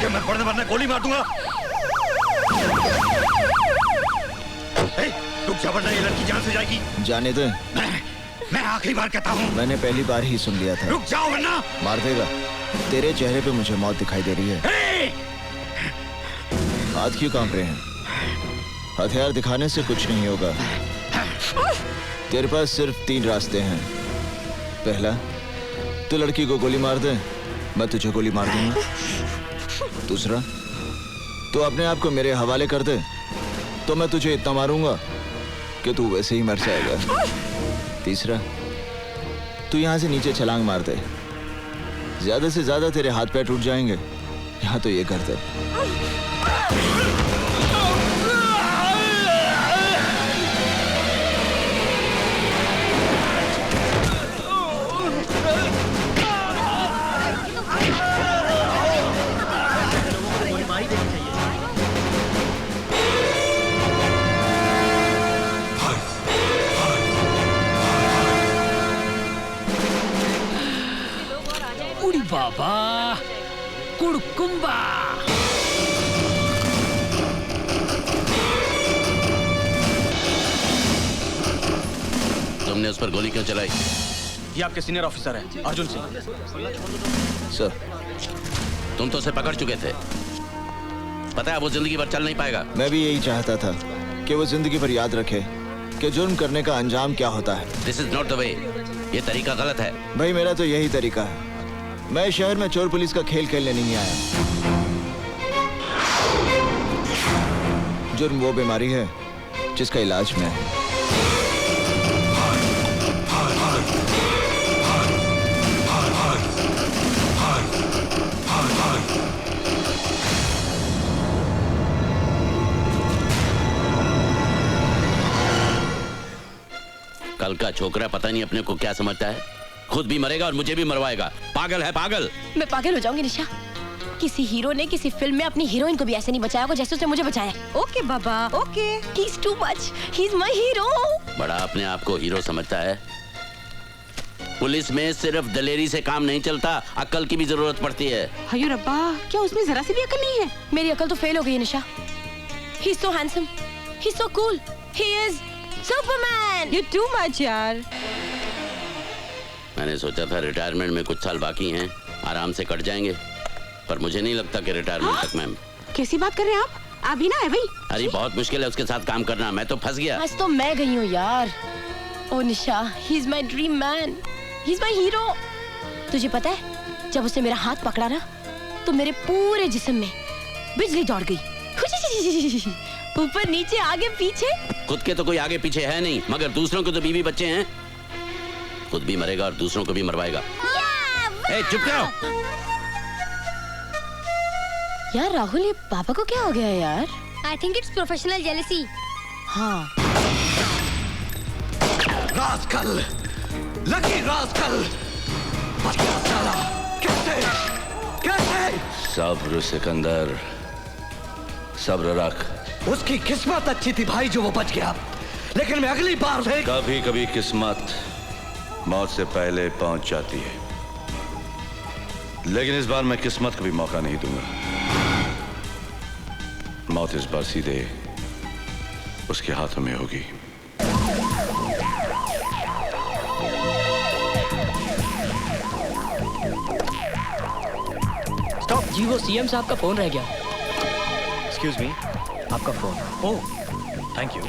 आगे मत बढ़ने वरना गोली मार दूंगा। रुक जा वरना ये लड़की जान से जाएगी। जाने दे। मैं आखिरी बार कहता हूँ। मैंने पहली बार ही सुन लिया था। रुक जाओ वरना मार देगा। तेरे चेहरे पे मुझे मौत दिखाई दे रही है। हाथ क्यों कांप रहे हैं? हथियार दिखाने से कुछ नहीं होगा। तेरे पास सिर्फ 3 रास्ते हैं। पहला, तू लड़की को गोली मार दे, मैं तुझे गोली मार दूंगा। दूसरा, तू अपने आप को मेरे हवाले कर दे तो मैं तुझे इतना मारूंगा कि तू वैसे ही मर जाएगा। तीसरा, तू यहां से नीचे छलांग मार दे। ज्यादा से ज्यादा तेरे हाथ पैर टूट जाएंगे। यहां तो ये कर दे। बाबा कुड़कुम्बा। तुमने उस पर गोली क्यों चलाई? ये आपके सीनियर ऑफिसर हैं, अर्जुन सिंह। सर, तुम तो उसे पकड़ चुके थे। पता है वो जिंदगी भर चल नहीं पाएगा। मैं भी यही चाहता था कि वो जिंदगी भर याद रखे कि जुर्म करने का अंजाम क्या होता है। This is not the way. ये तरीका गलत है। भाई मेरा तो यही तरीका है। मैं शहर में चोर पुलिस का खेल खेलने नहीं आया। जुर्म वो बीमारी है जिसका इलाज मैं है। कल का छोकरा पता नहीं अपने को क्या समझता है। खुद भी मरेगा और मुझे भी मरवाएगा। पागल है पागल। मैं पागल हो जाऊंगी निशा। किसी हीरो ने किसी फिल्म में अपनी हीरोइन को भी ऐसे नहीं बचाया होगा जैसे उसने मुझे बचाया। Okay Baba, okay. He is too much. He is my hero. बड़ा अपने आप को हीरो समझता है। पुलिस में सिर्फ दलेरी से काम नहीं चलता, अक्ल की भी जरूरत पड़ती है। अयो रब्बा, क्या उसमें जरा सी भी अकल नहीं है? मेरी अकल तो फेल हो गई है Nisha. He is so handsome, he is so cool, he is superman. You too much यार। मैंने सोचा था रिटायरमेंट में कुछ साल बाकी हैं, आराम से कट जाएंगे, पर मुझे नहीं लगता कि रिटायरमेंट तक मैं। कैसी बात कर रहे हैं आप? अभी ना है भाई। अरे बहुत मुश्किल है उसके साथ काम करना। मैं तो फंस गया। आज तो मैं गई हूँ यार। Oh Nisha, he is my dream man, he is my hero. तुझे पता है जब उसने मेरा हाथ पकड़ा ना तो मेरे पूरे जिस्म में बिजली दौड़ गई। ऊपर नीचे आगे पीछे। खुद के तो कोई आगे पीछे है नहीं, मगर दूसरों के तो बीवी बच्चे हैं। खुद भी मरेगा और दूसरों को भी मरवाएगा। चुप करो यार। राहुल, ये पापा को क्या हो गया यार? I think it's professional jealousy. हाँ। रास्कल, लकी रास्कल, बच गया साला। कैसे? कैसे? सब्र सिकंदर, सब्र रख। उसकी किस्मत अच्छी थी भाई जो वो बच गया, लेकिन मैं अगली बार से। कभी कभी किस्मत मौत से पहले पहुंच जाती है, लेकिन इस बार मैं किस्मत को भी मौका नहीं दूंगा। मौत इस बार सीधे उसके हाथों में होगी। स्टॉप जी, वो सीएम साहब का फोन रह गया। एक्सक्यूज मी, आपका phone. Oh, thank you.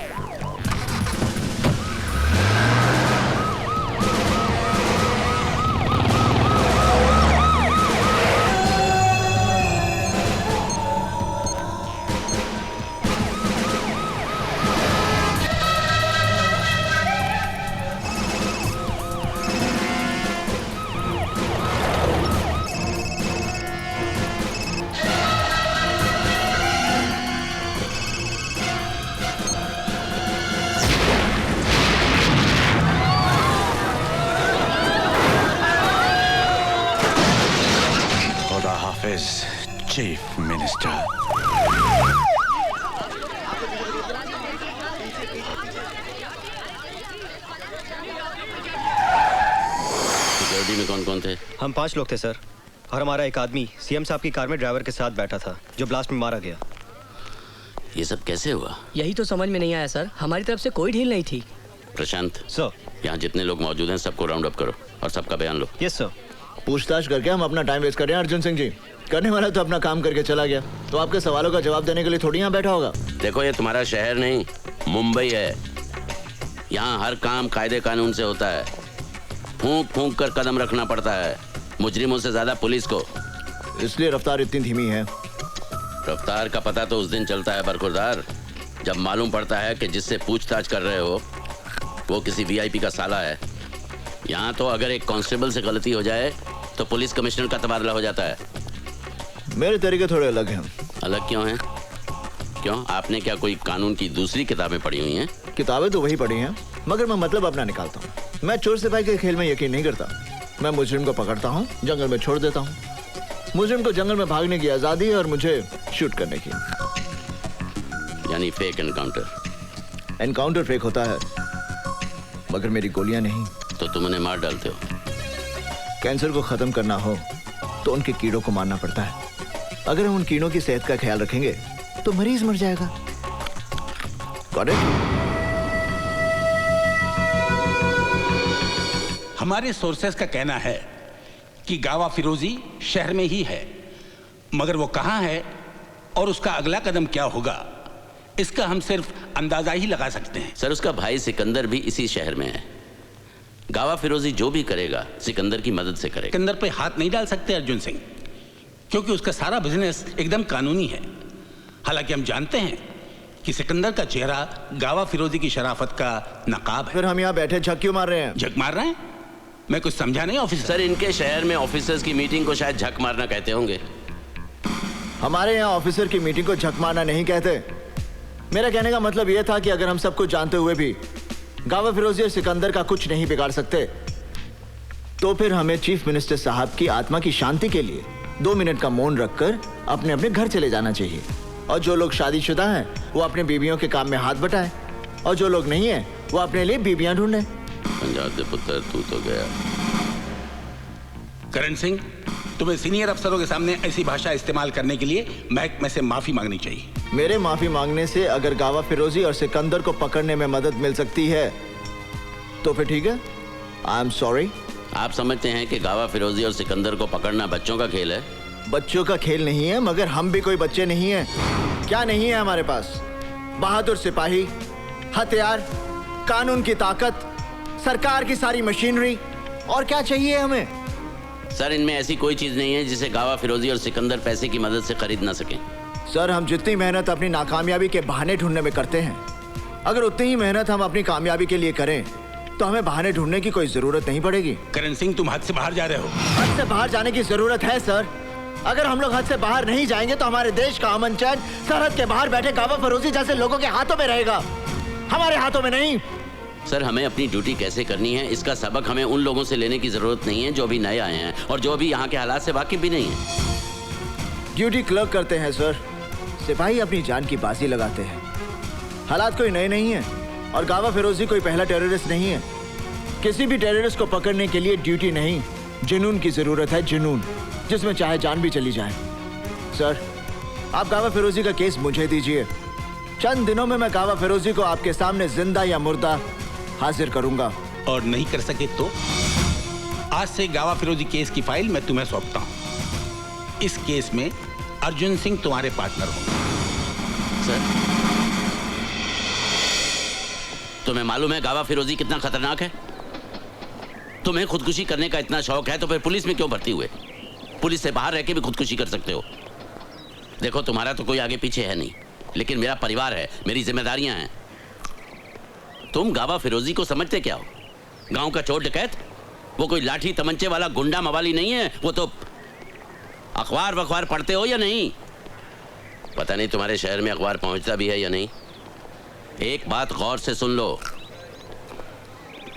Chief minister. Security में कौन कौन थे? हम 5 लोग थे सर। और हमारा एक आदमी सीएम साहब की कार में ड्राइवर के साथ बैठा था जो ब्लास्ट में मारा गया। ये सब कैसे हुआ? यही तो समझ में नहीं आया सर, हमारी तरफ से कोई ढील नहीं थी। प्रशांत सर। यहाँ जितने लोग मौजूद हैं सबको राउंड अप करो और सबका बयान लो। Yes sir. पूछताछ करके हम अपना टाइम वेस्ट कर रहे हैं अर्जुन सिंह जी। करने वाला तो अपना काम करके चला गया, तो आपके सवालों का जवाब देने के लिए थोड़ी यहाँ बैठा होगा। देखो ये तुम्हारा शहर नहीं मुंबई है, यहाँ हर काम कायदे कानून से होता है। फूंक फूंक कर कदम रखना पड़ता है, मुजरिमों से ज्यादा पुलिस को। इसलिए रफ्तार इतनी धीमी है। रफ्तार का पता तो उस दिन चलता है बरखुरदार, जब मालूम पड़ता है कि जिससे पूछताछ कर रहे हो वो किसी वीआईपी का साला है। यहाँ तो अगर एक कांस्टेबल से गलती हो जाए तो पुलिस कमिश्नर का तबादला हो जाता है। मेरे तरीके थोड़े अलग हैं। अलग क्यों हैं? क्यों, आपने क्या कोई कानून की दूसरी किताबें पढ़ी हुई हैं? किताबें तो वही पढ़ी हैं, मगर मैं मतलब अपना निकालता हूँ। मैं चोर सिपाही के खेल में यकीन नहीं करता। मैं मुजरिम को पकड़ता हूँ, जंगल में छोड़ देता हूँ। मुजरिम को जंगल में भागने की आजादी है और मुझे शूट करने की। यानी फेक एनकाउंटर। एनकाउंटर फेक होता है, मगर मेरी गोलियां नहीं। तो तुम उन्हें मार डालते हो। कैंसर को खत्म करना हो तो उनके कीड़ों को मारना पड़ता है। अगर हम उन कीड़ों की सेहत का ख्याल रखेंगे तो मरीज मर जाएगा। Got it? हमारे सोर्सेस का कहना है कि गावा फिरोजी शहर में ही है, मगर वो कहां है और उसका अगला कदम क्या होगा इसका हम सिर्फ अंदाजा ही लगा सकते हैं। सर उसका भाई सिकंदर भी इसी शहर में है। गावा फिरोजी जो भी करेगा सिकंदर की मदद से करेगा। सिकंदर पे हाथ नहीं डाल सकते अर्जुन सिंह, क्योंकि उसका सारा बिजनेस एकदम कानूनी है। हालांकि हम जानते हैं कि सिकंदर का चेहरा गावा फिरोजी की शराफत का नकाब है। फिर हम यहाँ बैठे झक क्यों मार रहे हैं? झक मार रहे हैं? मैं कुछ समझा नहीं ऑफिसर। सर इनके शहर में ऑफिसर्स की मीटिंग को शायद झक मारना कहते होंगे। हमारे यहाँ ऑफिसर की मीटिंग को झक मारना नहीं कहते। मेरा कहने का मतलब यह था कि अगर हम सब कुछ जानते हुए भी गावा फिरोजी और सिकंदर का कुछ नहीं बिगाड़ सकते, तो फिर हमें चीफ मिनिस्टर साहब की आत्मा की शांति के लिए 2 मिनट का मौन रखकर अपने अपने घर चले जाना चाहिए। और जो लोग शादीशुदा हैं वो अपने बीवियों के काम में हाथ बटाएं, और जो लोग नहीं हैं वो अपने लिए बीवियां ढूंढें। पंजाब दे पुत्र तू तो गया। करण सिंह, तुम्हें सीनियर अफसरों के सामने ऐसी भाषा इस्तेमाल करने के लिए महकमे से माफी मांगनी चाहिए। मेरे माफी मांगने से अगर गावा फिरोजी और सिकंदर को पकड़ने में मदद मिल सकती है तो फिर ठीक है। I am sorry. आप समझते हैं कि गावा फिरोजी और सिकंदर को पकड़ना बच्चों का खेल है? बच्चों का खेल नहीं है, मगर हम भी कोई बच्चे नहीं हैं। क्या नहीं है हमारे पास? बहादुर सिपाही, हथियार, कानून की ताकत, सरकार की सारी मशीनरी, और क्या चाहिए हमें? सर इनमें ऐसी कोई चीज नहीं है जिसे गावा फिरोजी और सिकंदर पैसे की मदद से खरीद ना सकें। सर हम जितनी मेहनत अपनी नाकामयाबी के बहाने ढूंढने में करते हैं, अगर उतनी ही मेहनत हम अपनी कामयाबी के लिए करें तो हमें बहाने ढूंढने की कोई जरूरत नहीं पड़ेगी। करण सिंह, तुम हद से बाहर जा रहे हो। हद से बाहर जाने की जरूरत है सर। अगर हम लोग हद से बाहर नहीं जाएंगे तो हमारे देश का अमन चैन सरहद के बाहर बैठे गावा फिरोजी जैसे लोगों के हाथों में रहेगा, हमारे हाथों में नहीं। सर हमें अपनी ड्यूटी कैसे करनी है इसका सबक हमें उन लोगों से लेने की जरूरत नहीं है जो अभी नए आए हैं और जो अभी यहाँ के हालात से वाकिफ भी नहीं है। ड्यूटी क्लर्क करते हैं सर, सिपाही अपनी जान की बाजी लगाते हैं। हालात कोई नए नहीं है और गावा फिरोजी कोई पहला टेररिस्ट नहीं है। किसी भी टेररिस्ट को पकड़ने के लिए ड्यूटी नहीं, जुनून की जरूरत है, जुनून, जिसमें चाहे जान भी चली जाए। सर आप गावा फिरोजी का केस मुझे दीजिए, चंद दिनों में मैं गावा फिरोजी को आपके सामने जिंदा या मुर्दा हाजिर करूंगा। और नहीं कर सके तो आज से गावा फिरोजी केस की फाइल मैं तुम्हें सौंपता हूं। इस केस में अर्जुन सिंह तुम्हारे पार्टनर होंगे। सर तुम्हें मालूम है गावा फिरोजी कितना खतरनाक है? तुम्हें खुदकुशी करने का इतना शौक है तो फिर पुलिस में क्यों भर्ती हुए? पुलिस से बाहर रह के भी खुदकुशी कर सकते हो। देखो तुम्हारा तो कोई आगे पीछे है नहीं, लेकिन मेरा परिवार है, मेरी जिम्मेदारियां हैं। तुम गावा फिरोजी को समझते क्या हो? गांव का चोर डकैत? वो कोई लाठी तमंचे वाला गुंडा मवाली नहीं है। वो तो अखबार वखबार पढ़ते हो या नहीं? पता नहीं तुम्हारे शहर में अखबार पहुंचता भी है या नहीं। एक बात गौर से सुन लो,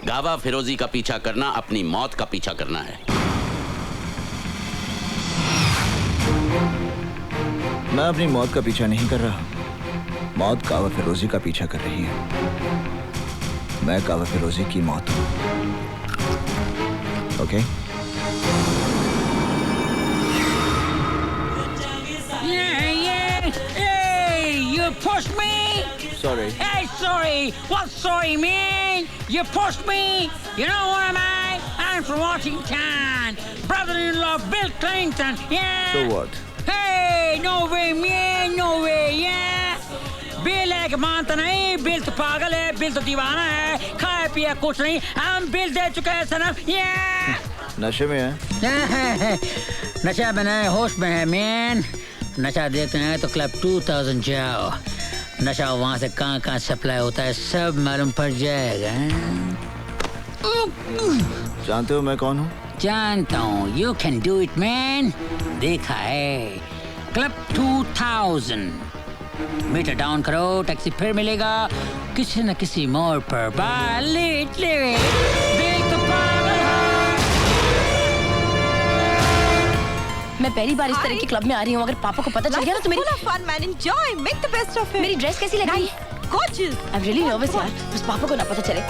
गावा फिरोजी का पीछा करना अपनी मौत का पीछा करना है। मैं अपनी मौत का पीछा नहीं कर रहा, मौत गावा फिरोजी का पीछा कर रही है। मैं गावा फिरोजी की मौत हूं। Okay? pushed me. Sorry. Hey, sorry. What sorry, man? You pushed me. You know what am I? I'm from Washington. Brother-in-law Bill Clinton. Yeah. So what? Hey, no way, man. No way, yeah. Bill है कि मानता नहीं, bill तो पागल है, bill तो दीवाना है, खाए पिए कुछ नहीं, हम बिल दे चुके हैं सनम। नशे में है? नशा में नहीं, होश में है मैन। नशा देखते हैं तो क्लब 2000 जाओ, नशा वहाँ से कहाँ सप्लाई होता है सब मालूम पड़ जाएगा। जानते हो मैं कौन हूँ? जानता हूँ, you can do it man। देखा है, क्लब 2000 मीटर डाउन करो, टैक्सी फिर मिलेगा किसी न किसी मोड़ पर। लेट दिल तो पागल है। मैं पहली बार इस तरह के क्लब में आ रही हूँ, अगर पापा को पता चल गया ना तो मेरी fun man, enjoy, make the best of it। मेरी ड्रेस कैसी लग रही है? Gorgeous। I'm really nervous यार, बस पापा को ना पता चले।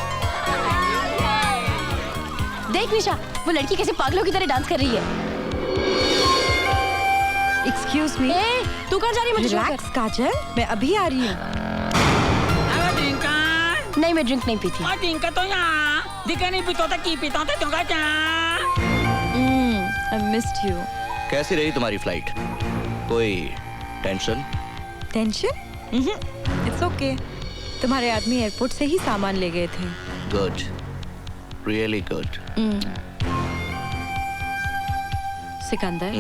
देख निशा, वो लड़की कैसे पागलों की तरह डांस कर रही है। Excuse me। तू कहाँ जा रही है? मुझे Relax काजल, मैं अभी आ रही हूँ। नहीं, मैं ड्रिंक नहीं पीती। तो यहाँ दिखा नहीं पीता था, की पीता था तुमका क्या? I missed you। कैसी रही तुम्हारी फ्लाइट? कोई टेंशन? टेंशन? It's okay। तुम्हारे आदमी एयरपोर्ट से ही सामान ले गए थे। Good, really good. सिकंदर,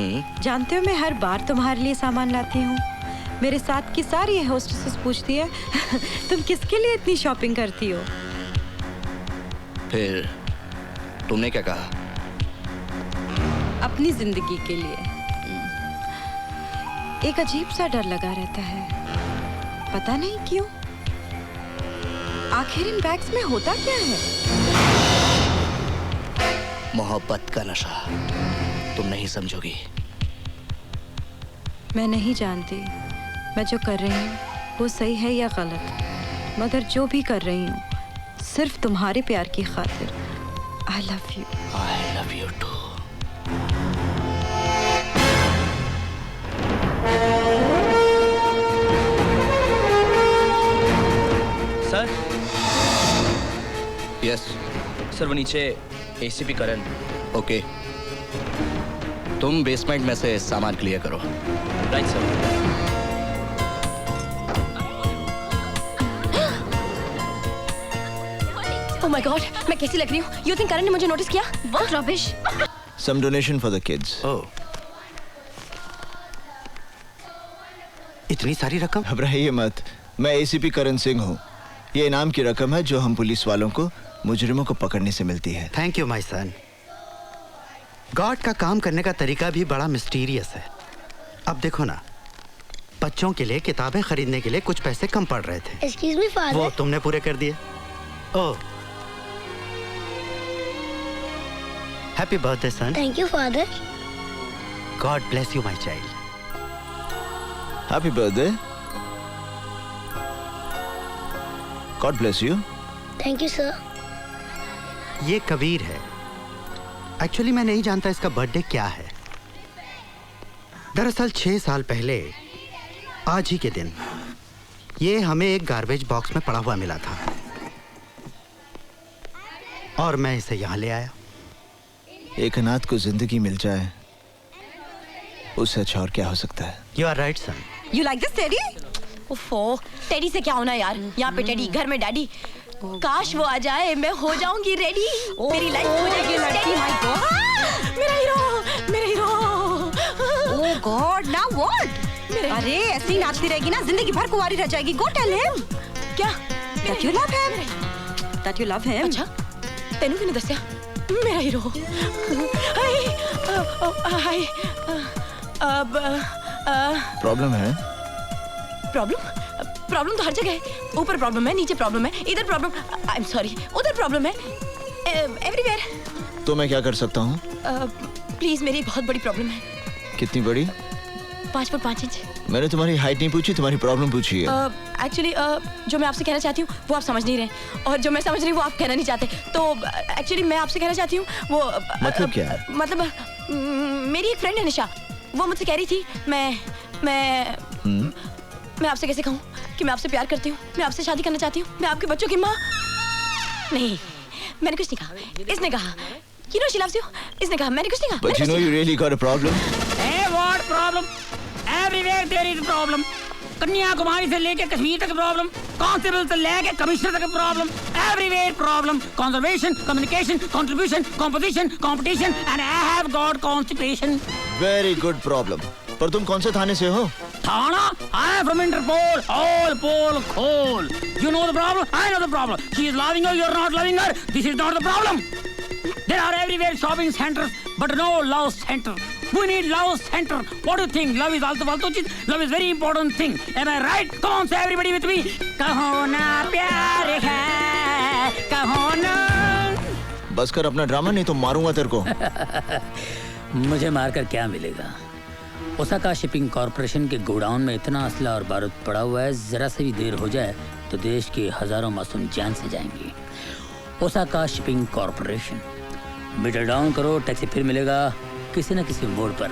जानते हो मैं हर बार तुम्हारे लिए सामान लाती हूँ। मेरे साथ की सारी होस्टेसेस पूछती है तुम किसके लिए इतनी शॉपिंग करती हो? फिर तुमने क्या कहा? अपनी जिंदगी के लिए। एक अजीब सा डर लगा रहता है, पता नहीं क्यों। आखिर इन बैग्स में होता क्या है? मोहब्बत का नशा, तुम नहीं समझोगी। मैं नहीं जानती मैं जो कर रही हूँ वो सही है या गलत, मगर जो भी कर रही हूँ सिर्फ तुम्हारे प्यार की खातिर। I love you। I love you too। Sir? Yes sir, वो नीचे एसीपी करण। ओके, तुम बेसमेंट में से सामान क्लियर करो। Right sir. Oh my God, मैं कैसी लग रही हूँ? You think करण ने मुझे नोटिस किया? What rubbish? Some donation for the kids। इतनी सारी रकम? घबराइए मत, मैं एसीपी करण सिंह हूँ। ये इनाम की रकम है जो हम पुलिस वालों को मुजरिमों को पकड़ने से मिलती है। Thank you my son. God का काम करने का तरीका भी बड़ा मिस्टीरियस है। अब देखो ना, बच्चों के लिए किताबें खरीदने के लिए कुछ पैसे कम पड़ रहे थे। Excuse me, father। वो तुमने पूरे कर दिए। Oh, happy birthday son. Thank you, father। God bless you my child. Happy birthday. God bless you. Thank you, sir। ये कबीर है। एक्चुअली मैं नहीं जानता इसका बर्थडे क्या है। दरअसल 6 साल पहले आज ही के दिन ये हमें एक गार्बेज बॉक्स में पड़ा हुआ मिला था और मैं इसे यहाँ ले आया। एक अनाथ को जिंदगी मिल जाए उससे अच्छा और क्या हो सकता है। You are right son. You like this, Teddy? ओफो, टेडी से क्या होना यार? यहाँ पे टेडी, घर में डैडी। काश वो आ जाए, मैं हो जाऊंगी रेडी। मेरी लाइफ हो जाएगी लड़की। माय गॉड, मेरा हीरो, मेरा hero. Oh God, now what? अरे ऐसे ही नाचती रहेगी ना जिंदगी भर कुंवारी रह जाएगी। Go tell him। क्या? That you love him। That you love him। अच्छा, तेनू किने दस्या? मेरा हीरो। हाय, अब प्रॉब्लम है? प्रॉब्लम तो हर जगह है। ऊपर प्रॉब्लम है, नीचे प्रॉब्लम है, इधर प्रॉब्लम, आई एम सॉरी, उधर प्रॉब्लम है, एवरीवेयर। तो मैं क्या कर सकता हूँ? प्लीज, मेरी बहुत बड़ी प्रॉब्लम है। कितनी बड़ी? 5 फुट 5 इंच। मैंने तुम्हारी हाइट नहीं पूछी, तुम्हारी प्रॉब्लम पूछी है। एक्चुअली जो मैं आपसे कहना चाहती हूँ वो आप समझ नहीं रहे, और जो मैं समझ रही हूँ वो आप कहना नहीं चाहते। तो एक्चुअली मैं आपसे कहना चाहती हूँ वो मतलब क्या है? मतलब मेरी एक फ्रेंड है निशा, वो मुझसे कह रही थी, मैं आपसे कैसे कहूँ, कि मैं आपसे प्यार करती हूँ, मैं आपसे शादी करना चाहती हूँ, मैं आपके बच्चों की माँ? नहीं, मैंने कुछ नहीं कहा। इसने कहा, you know she loves you. इसने कहा, मैंने कुछ नहीं कहा। But you know you really got a problem. Hey, what problem? Everywhere there is a problem. Kanyakumari से लेके कश्मीर तक प्रॉब्लम, कांस्टेबल से लेके कमिश्नर तक problem, everywhere problem, conservation, communication, contribution, composition, competition and I have got constipation. Very good problem. पर तुम कौन से थाने से हो? थाना? I am from Interpol. All pole खोल. You know the problem? I know the problem. She is loving her. You are not loving her. This is not the problem. There are everywhere shopping centers, but no love center. We need love center. What do you think? Love is also फालतू चीज. Love is very important thing. Am I right? Come on, say everybody with me. कहो ना प्यार है, कहो ना. बस कर अपना ड्रामा, नहीं तो मारूंगा तेरे को। मुझे मारकर क्या मिलेगा? ओसाका शिपिंग कॉर्पोरेशन के गोडाउन में इतना असला और बारूद पड़ा हुआ है, जरा से भी देर हो जाए तो देश के हजारों मासूम जान से जाएंगे। Osaka shipping corporation, meter down करो, टैक्सी फिर मिलेगा किसी न किसी मोड़ पर।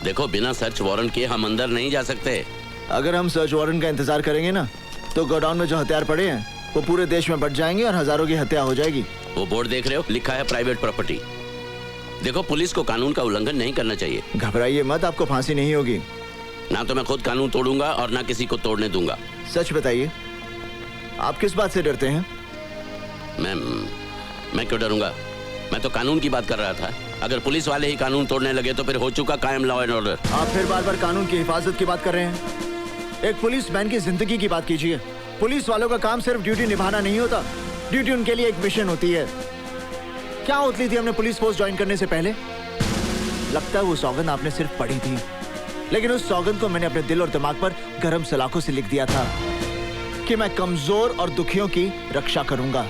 देखो, बिना सर्च वारंट के हम अंदर नहीं जा सकते। अगर हम सर्च वारंट का इंतजार करेंगे ना, तो गोडाउन में जो हथियार पड़े हैं वो पूरे देश में बट जाएंगे और हजारों की हत्या हो जाएगी। वो बोर्ड देख रहे हो, लिखा है प्राइवेट प्रॉपर्टी। देखो, पुलिस को कानून का उल्लंघन नहीं करना चाहिए। घबराइए मत, आपको फांसी नहीं होगी। ना तो मैं खुद कानून तोड़ूंगा और ना किसी को तोड़ने दूंगा। सच बताइए, आप किस बात से डरते हैं? मैं क्यों डरूंगा? मैं तो कानून की बात कर रहा था। अगर पुलिस वाले ही कानून तोड़ने लगे तो फिर हो चुका कायम लॉ एंड ऑर्डर। आप फिर बार बार कानून की हिफाजत की बात कर रहे हैं। एक पुलिस मैन की जिंदगी की बात कीजिए। पुलिस वालों का काम सिर्फ ड्यूटी निभाना नहीं होता, ड्यूटी उनके लिए एक मिशन होती है। क्या उतली थी हमने पुलिस फोर्स ज्वाइन करने से पहले? लगता है वो सौगंध आपने सिर्फ पढ़ी थी, लेकिन उस सौगंध को मैंने अपने दिल और दिमाग पर गरम सलाखों से लिख दिया था कि मैं कमजोर और दुखियों की रक्षा करूंगा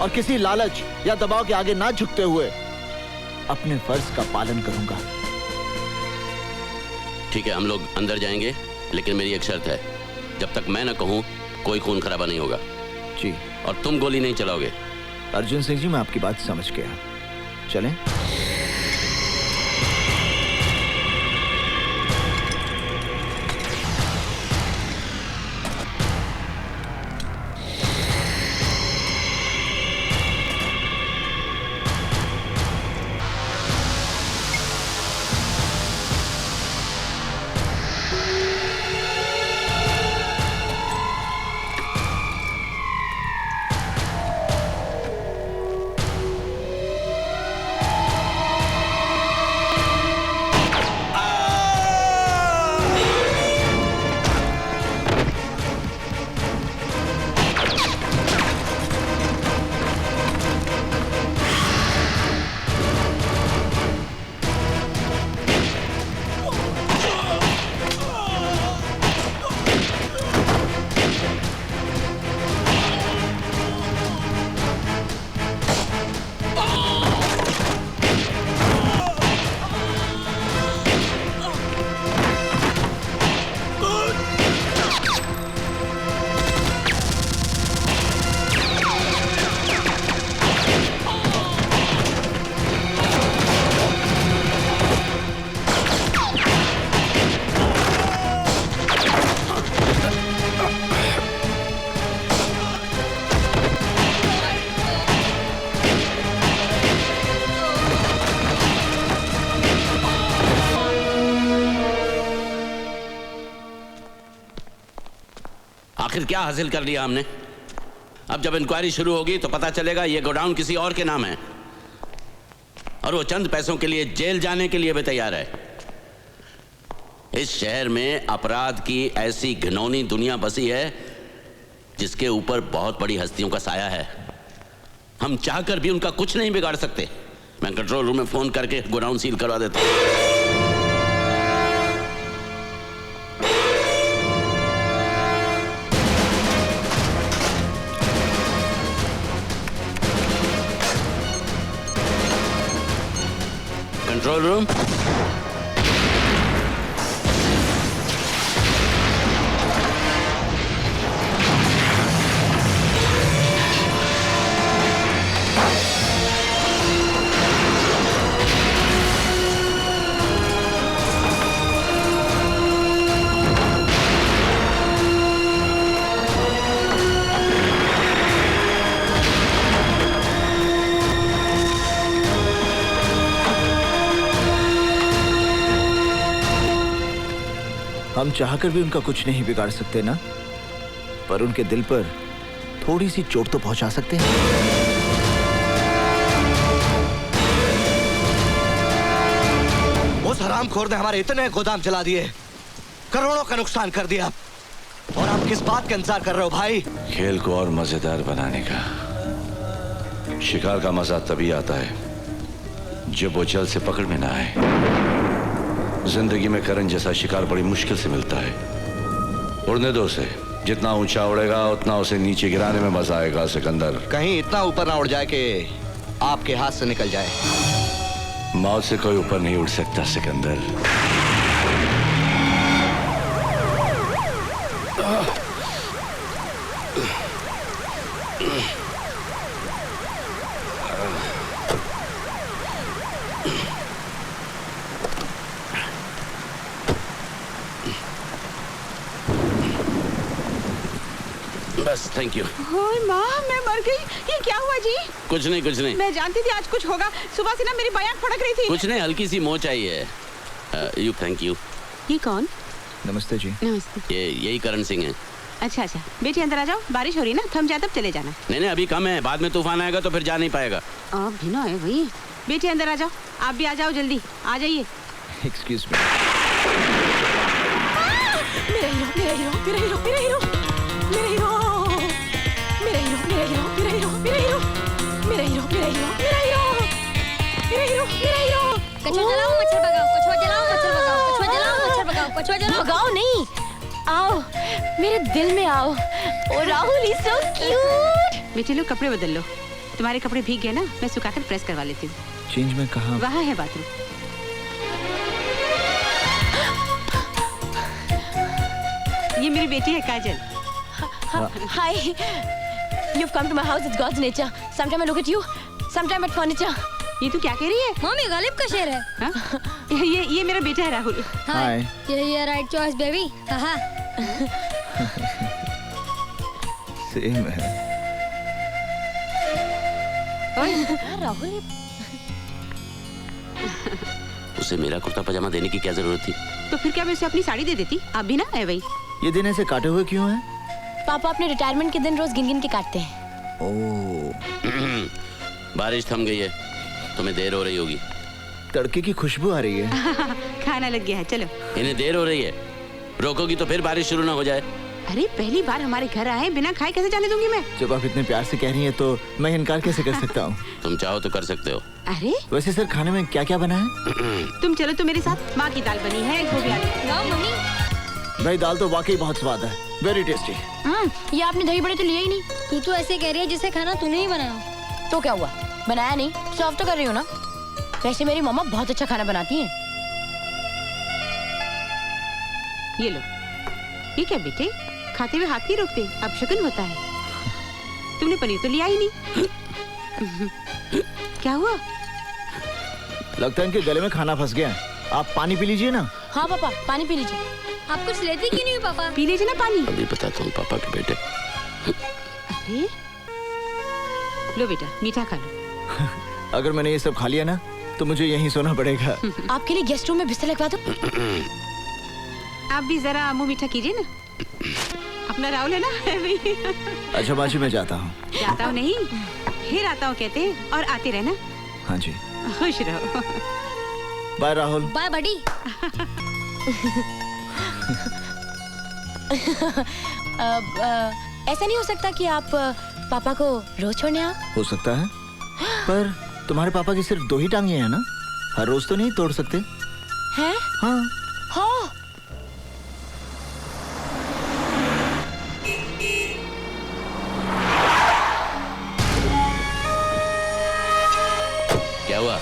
और किसी लालच या दबाव के आगे ना झुकते हुए अपने फर्ज का पालन करूंगा। ठीक है, हम लोग अंदर जाएंगे, लेकिन मेरी एक शर्त है, जब तक मैं ना कहूं कोई खून खराबा नहीं होगा। जी। और तुम गोली नहीं चलाओगे। अर्जुन सिंह जी, मैं आपकी बात समझ गया। चलें? आखिर क्या हासिल कर लिया हमने? अब जब इंक्वायरी शुरू होगी तो पता चलेगा ये गोडाउन किसी और के नाम है और वो चंद पैसों के लिए जेल जाने के लिए भी तैयार है। इस शहर में अपराध की ऐसी घिनौनी दुनिया बसी है जिसके ऊपर बहुत बड़ी हस्तियों का साया है। हम चाहकर भी उनका कुछ नहीं बिगाड़ सकते। मैं कंट्रोल रूम में फोन करके गोडाउन सील करवा देता हूं। कंट्रोल रूम, हम चाहकर भी उनका कुछ नहीं बिगाड़ सकते ना, पर उनके दिल पर थोड़ी सी चोट तो पहुंचा सकते हैं। उस हरामखोर ने हमारे इतने गोदाम जला दिए, करोड़ों का नुकसान कर दिया, और आप किस बात का इंतजार कर रहे हो भाई? खेल को और मजेदार बनाने का। शिकार का मजा तभी आता है जब वो जल से पकड़ में ना आए। जिंदगी में करण जैसा शिकार बड़ी मुश्किल से मिलता है। उड़ने दो उसे, जितना ऊंचा उड़ेगा उतना उसे नीचे गिराने में मजा आएगा सिकंदर। कहीं इतना ऊपर ना उड़ जाए कि आपके हाथ से निकल जाए। मौत से कोई ऊपर नहीं उड़ सकता सिकंदर। बस थैंक यू। ओए माँ, मैं मर गई। ये क्या हुआ जी? कुछ नहीं कुछ नहीं। मैं जानती थी आज कुछ होगा। सुबह से ना मेरी बयान फड़क रही थी। कुछ नहीं, हल्की सी मोच आई है। You thank you. ये कौन? नमस्ते जी। नमस्ते। यही करण सिंह है। अच्छा अच्छा, बेटी अंदर आ जाओ। बारिश हो रही है ना, थम जाए तब चले जाना। नहीं अभी कम है, बाद में तूफान आएगा तो फिर जा नहीं पाएगा। अब भी ना है भाई। बेटी अंदर आ जाओ, आप भी आ जाओ, जल्दी आ जाइए। Excuse me. मेरा हीरो, मेरा हीरो, मेरा हीरो, मेरा हीरो, मेरा हीरो, मेरा हीरो, मेरा हीरो, मेरा हीरो, मेरा हीरो, मेरा हीरो, मेरा हीरो, मेरा हीरो, मेरा हीरो, मेरा हीरो। कछुआ जलाओ, मच्छर भगाओ, कछुआ जलाओ, मच्छर भगाओ, कछुआ जलाओ, मच्छर भगाओ, कछुआ जलाओ। भगाओ नहीं, आओ मेरे दिल में आओ। ओ राहुल, इज सो क्यूट। बेटे लो कपड़े बदल लो। तुम्हारे कपड़े भीग गए ना, मैं सुखाकर प्रेस करवा लेती हूँ। चेंज में कहाँ? वहाँ है बाथरूम। ये मेरी बेटी है काजल। Hi, you've come to my house. It's God's nature. Sometime I look at you, sometime at furniture. ये तू क्या कह रही है? मम्मी गालिब का शेर है। ये मेरा बेटा है राहुल। हाय। ये राइट चॉइस बेबी। हाँ। सेम है। राहुल, उसे मेरा कुर्ता पजामा देने की क्या जरूरत थी? तो फिर क्या मैं उसे अपनी साड़ी दे देती? आप भी ना है भाई। ये दिन ऐसे काटे हुए क्यों हैं? पापा अपने रिटायरमेंट के दिन रोज गिन गिन के काटते हैं। ओह। बारिश थम गई है, तुम्हें देर हो रही होगी। तड़के की खुशबू आ रही है। खाना लग गया है, चलो। इन्हें देर हो रही है, रोकोगी तो फिर बारिश शुरू ना हो जाए। अरे पहली बार हमारे घर आए, बिना खाए कैसे जाने दूंगी मैं? जब आप इतने प्यार से कह रही हैं तो मैं इनकार कैसे कर सकता हूँ? तुम चाहो तो कर सकते हो। अरे वैसे सर, खाने में क्या क्या बना है? तुम चलो तो मेरे साथ। माँ की दाल बनी है, गोभी आलू। मम्मी। भाई दाल तो वाकई बहुत स्वाद है, वेरी टेस्टी। ये आपने दही बड़े तो लिए ही नहीं। तू तो ऐसे कह रही है जिसे खाना तूने ही बनाया। तो क्या हुआ, बनाया नहीं, सर्व तो कर रही हूँ ना। वैसे मेरी मम्मा बहुत अच्छा खाना बनाती हैं। ये लो। ये क्या बेटे, खाते हुए हाथ नहीं रोकते, अब शगुन होता है। तुमने पनीर तो लिया ही नहीं। क्या हुआ? लगता है इनके गले में खाना फंस गया है। आप पानी पी लीजिए ना। हाँ पापा, पानी पी लीजिए। आप कुछ लेते क्यों नहीं हो पापा? पी लीजिए ना पानी। अभी बताता हूँ पापा के बेटे। अरे लो बेटा, मीठा खा लो। अगर मैंने ये सब खा लिया ना तो मुझे यहीं सोना पड़ेगा। आपके लिए गेस्ट रूम में बिस्तर लगवा दो। आप भी जरा मुंह मीठा कीजिए ना। अपना राहुल है ना। अच्छा बाजी, मैं जाता हूँ। जाता हूँ नहीं, फिर आता हूँ कहते हैं, और आते रहना। हाँ जी। खुश रहो। बाय राहुल। Bye buddy. ऐसा नहीं हो सकता कि आप पापा को रोज छोड़ने आओ? हो सकता है, पर तुम्हारे पापा की सिर्फ 2 ही टांगे हैं ना, हर रोज तो नहीं तोड़ सकते। हैं? हाँ। हाँ। क्या हुआ?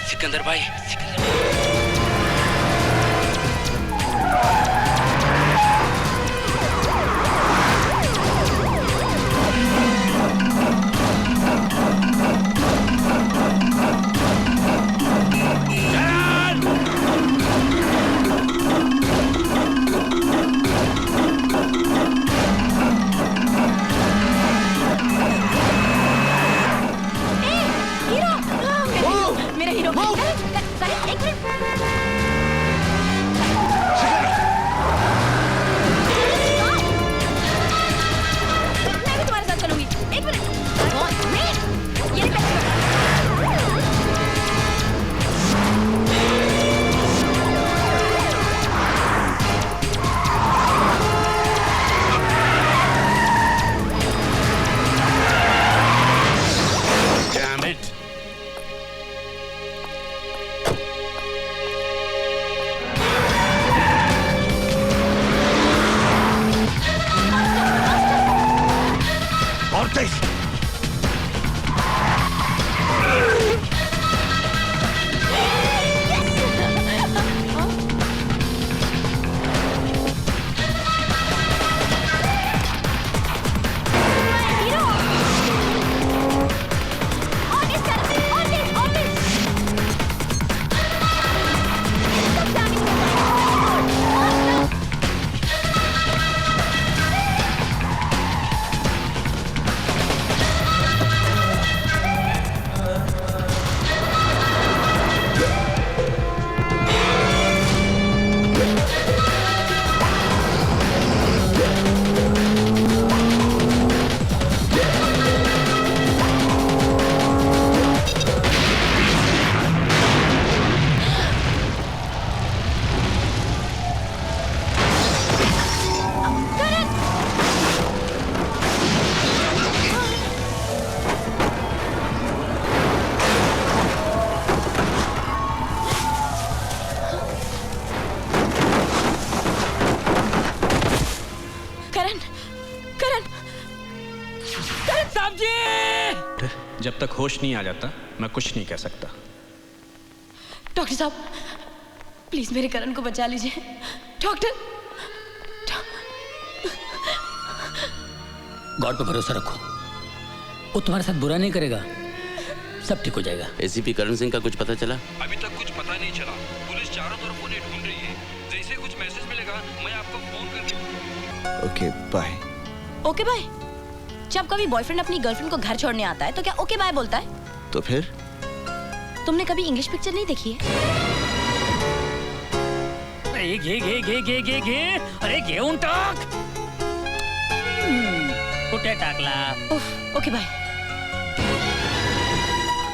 सिकंदर भाई मेरा हीरो करण, एक मिनट। मैं भी तुम्हारे साथ चलूंगी, एक मिनट। ये ले पैसे। Damn it! और तेज। जब तक होश नहीं आ जाता मैं कुछ नहीं कह सकता। डॉक्टर साहब प्लीज मेरे करण को बचा लीजिए। डॉक्टर गॉड पे भरोसा रखो, वो तुम्हारे साथ बुरा नहीं करेगा, सब ठीक हो जाएगा। एसीपी करण सिंह का कुछ पता चला? अभी तक कुछ पता नहीं चला। पुलिस चारों तरफ उन्हें ढूंढ रही है। जैसे कुछ मैसेज मिलेगा मैं आपको फोन करके। Okay bye. Okay bye? जब कभी बॉयफ्रेंड अपनी गर्लफ्रेंड को घर छोड़ने आता है तो क्या ओके बाय बोलता है? तो फिर? तुमने कभी इंग्लिश पिक्चर नहीं देखी है? अरे घेऊन टाक। कुठे टाकला? Okay bye.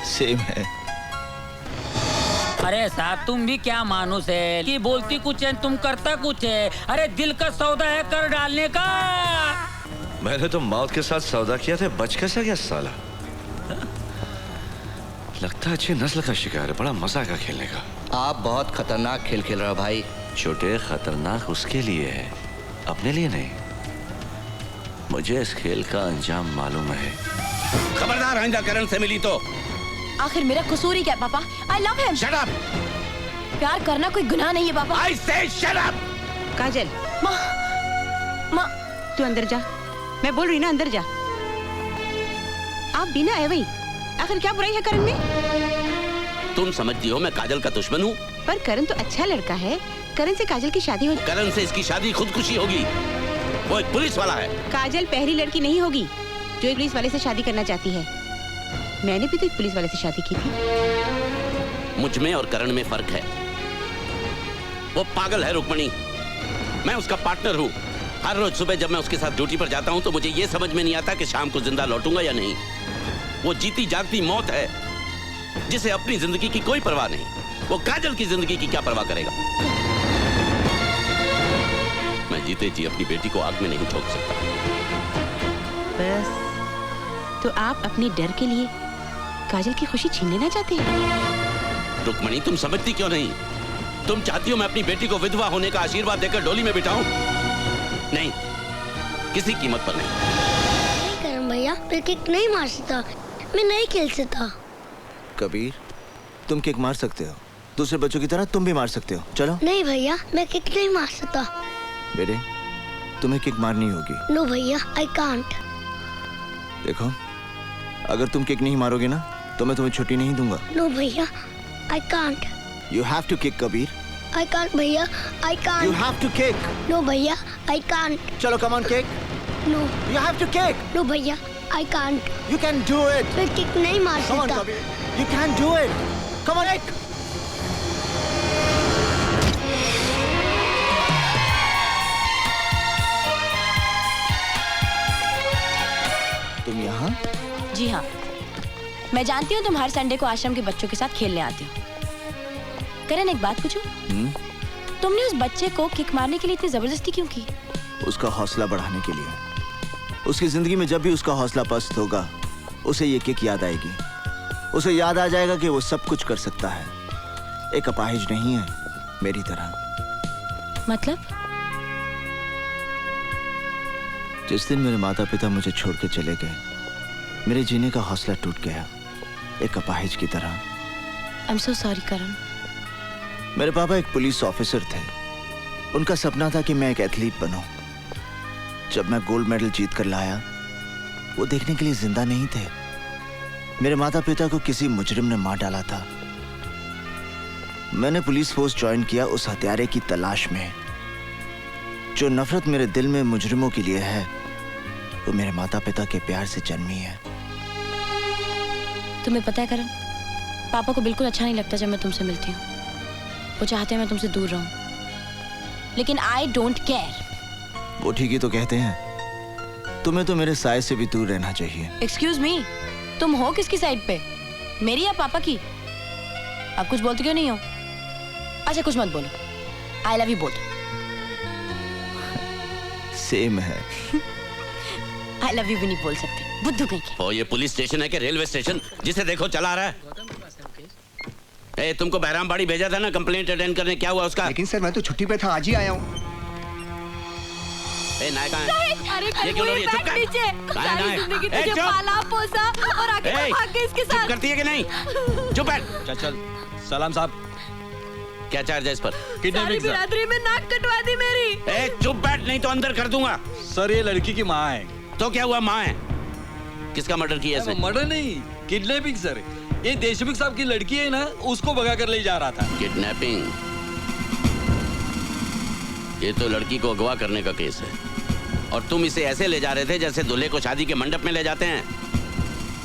सेम है। अरे साहब तुम भी क्या मानुस है कि बोलती कुछ है तुम करता कुछ है। अरे दिल का सौदा है कर डालने का। मैंने तो मौत के साथ सौदा किया था, बच कैसा गया साला। लगता है अच्छी नस्ल का शिकार है, बड़ा मजा आएगा खेलने का। आप बहुत खतरनाक खेल खेल रहे हो भाई। छोटे खतरनाक उसके लिए है, अपने लिए नहीं। मुझे इस खेल का अंजाम मालूम है। खबरदार आइंदा करण से मिली तो। आखिर मेरा कसूर ही क्या पापा? I love him. Shut up. प्यार करना कोई गुनाह नहीं है पापा। आई से शट अप। काजल माँ तू अंदर जा, मैं बोल रही ना अंदर जा। आप बिना आए वही, आखिर क्या बुराई है करण में? तुम समझती हो मैं काजल का दुश्मन हूँ? पर करण तो अच्छा लड़का है, करण से काजल की शादी हो। करण से इसकी शादी खुदकुशी होगी, वो एक पुलिस वाला है। काजल पहली लड़की नहीं होगी जो एक पुलिस वाले से शादी करना चाहती है। मैंने भी तो एक पुलिस वाले से शादी की थी। मुझ में और करण में फर्क है। वो पागल है रुक्मणी, मैं उसका पार्टनर हूँ। हर रोज सुबह जब मैं उसके साथ ड्यूटी पर जाता हूँ तो मुझे ये समझ में नहीं आता कि शाम को जिंदा लौटूंगा या नहीं। वो जीती जागती मौत है जिसे अपनी जिंदगी की कोई परवाह नहीं। वो काजल की जिंदगी की क्या परवाह करेगा? मैं जीते जी अपनी बेटी को आग में नहीं ठोक सकता। बस तो आप अपने डर के लिए काजल की खुशी छीनने ना चाहते हैं? रुक्मणी तुम समझती क्यों नहीं? तुम चाहती हो मैं अपनी बेटी को विधवा होने का आशीर्वाद देकर डोली में बिठाऊं? नहीं, किसी कीमत पर नहीं। करण भैया क्रिकेट नहीं मार सकता, मैं नहीं खेल सकता। कबीर तुम किक मार सकते हो, दूसरे बच्चों की तरह तुम भी मार सकते हो। चलो। नहीं भैया, मैं किक नहीं मार सकता। बेटे, तुम्हें किक मारनी होगी। नो भैया, आई कांट। देखो, अगर तुम किक नहीं मारोगे ना तो मैं तुम्हें छुट्टी नहीं दूंगा। नो भैया, I can't. You have to kick Kabir. I can't भैया, I can't. You have to kick. No भैया, आई कांट। चलो, come on kick. No, you have to kick. No भैया, I can't. You can do it. मैं kick नहीं मार come on सकता। Kabir, you can do it. Come on kick. तुम यहाँ? जी हाँ, मैं जानती हूँ तुम हर संडे को आश्रम के बच्चों के साथ खेलने आते हो। करण, एक बात पूछूं? तुमने उस बच्चे को किक मारने के लिए इतनी जबरदस्ती क्यों की? उसका हौसला बढ़ाने के लिए। उसकी जिंदगी में जब भी उसका हौसला पस्त होगा, उसे ये किक याद आएगी। उसे याद आ जाएगा कि वो सब कुछ कर सकता है, एक अपाहिज नहीं है मेरी तरह। मतलब? जिस दिन मेरे माता पिता मुझे छोड़ के चले गए, मेरे जीने का हौसला टूट गया, एक अपाहिज की तरह। आई एम सो सॉरी करण। मेरे पापा एक पुलिस ऑफिसर थे। उनका सपना था कि मैं एक एथलीट बनूं। जब मैं गोल्ड मेडल जीत कर लाया, वो देखने के लिए जिंदा नहीं थे। मेरे माता पिता को किसी मुजरिम ने मार डाला था। मैंने पुलिस फोर्स ज्वाइन किया उस हत्यारे की तलाश में। जो नफरत मेरे दिल में मुजरिमों के लिए है, वो मेरे माता पिता के प्यार से जन्मी है। तुम्हें पता है करण, पापा को बिल्कुल अच्छा नहीं लगता जब मैं तुमसे मिलती हूँ। वो चाहते हैं मैं तुमसे दूर रहूं, लेकिन आई डोंट केयर। वो ठीक ही तो कहते हैं। तुम्हें तो मेरे साय से भी दूर रहना चाहिए। एक्सक्यूज मी, तुम हो किसकी साइड पे, मेरी या पापा की? आप कुछ बोलते क्यों नहीं हो? अच्छा, कुछ मत बोलो, आई लव यू बोल। सेम है। आई लव यू भी नहीं बोल सकते, बुद्धू कहीं के। ओ, ये पुलिस स्टेशन है कि रेलवे स्टेशन? जिसे देखो चला रहा है। ए, तुमको बहरामबाड़ी भेजा था ना कंप्लेंट अटेंड करने, क्या हुआ उसका? लेकिन सर मैं तो छुट्टी पे था, आज ही आया हूँ। ए, नायक कहाँ है? अरे ये क्यों रही है? चुप कर। कहाँ है नायक? जिंदगी ए, तुझे चुप। पाला पोसा और आगे ए, भाग के इसके चुप साथ। करती है कि नहीं? चुप बैठ। चल सलाम साहब। क्या चार्ज है इस पर? सारी बिरादरी में नाक कटवा दी मेरी। ए, चुप बैठ, नहीं तो अंदर कर दूंगा। सर, ये लड़की की माँ है। तो क्या हुआ, माँ है? किसका मर्डर किया इसने? मर्डर नहीं, किडनैपिंग सर। ये देशमुख साहब की लड़की है ना, उसको भगा कर ले जा रहा था। किडनैपिंग? ये तो लड़की को अगवा करने का केस है, और तुम इसे ऐसे ले जा रहे थे जैसे दूल्हे को शादी के मंडप में ले जाते हैं।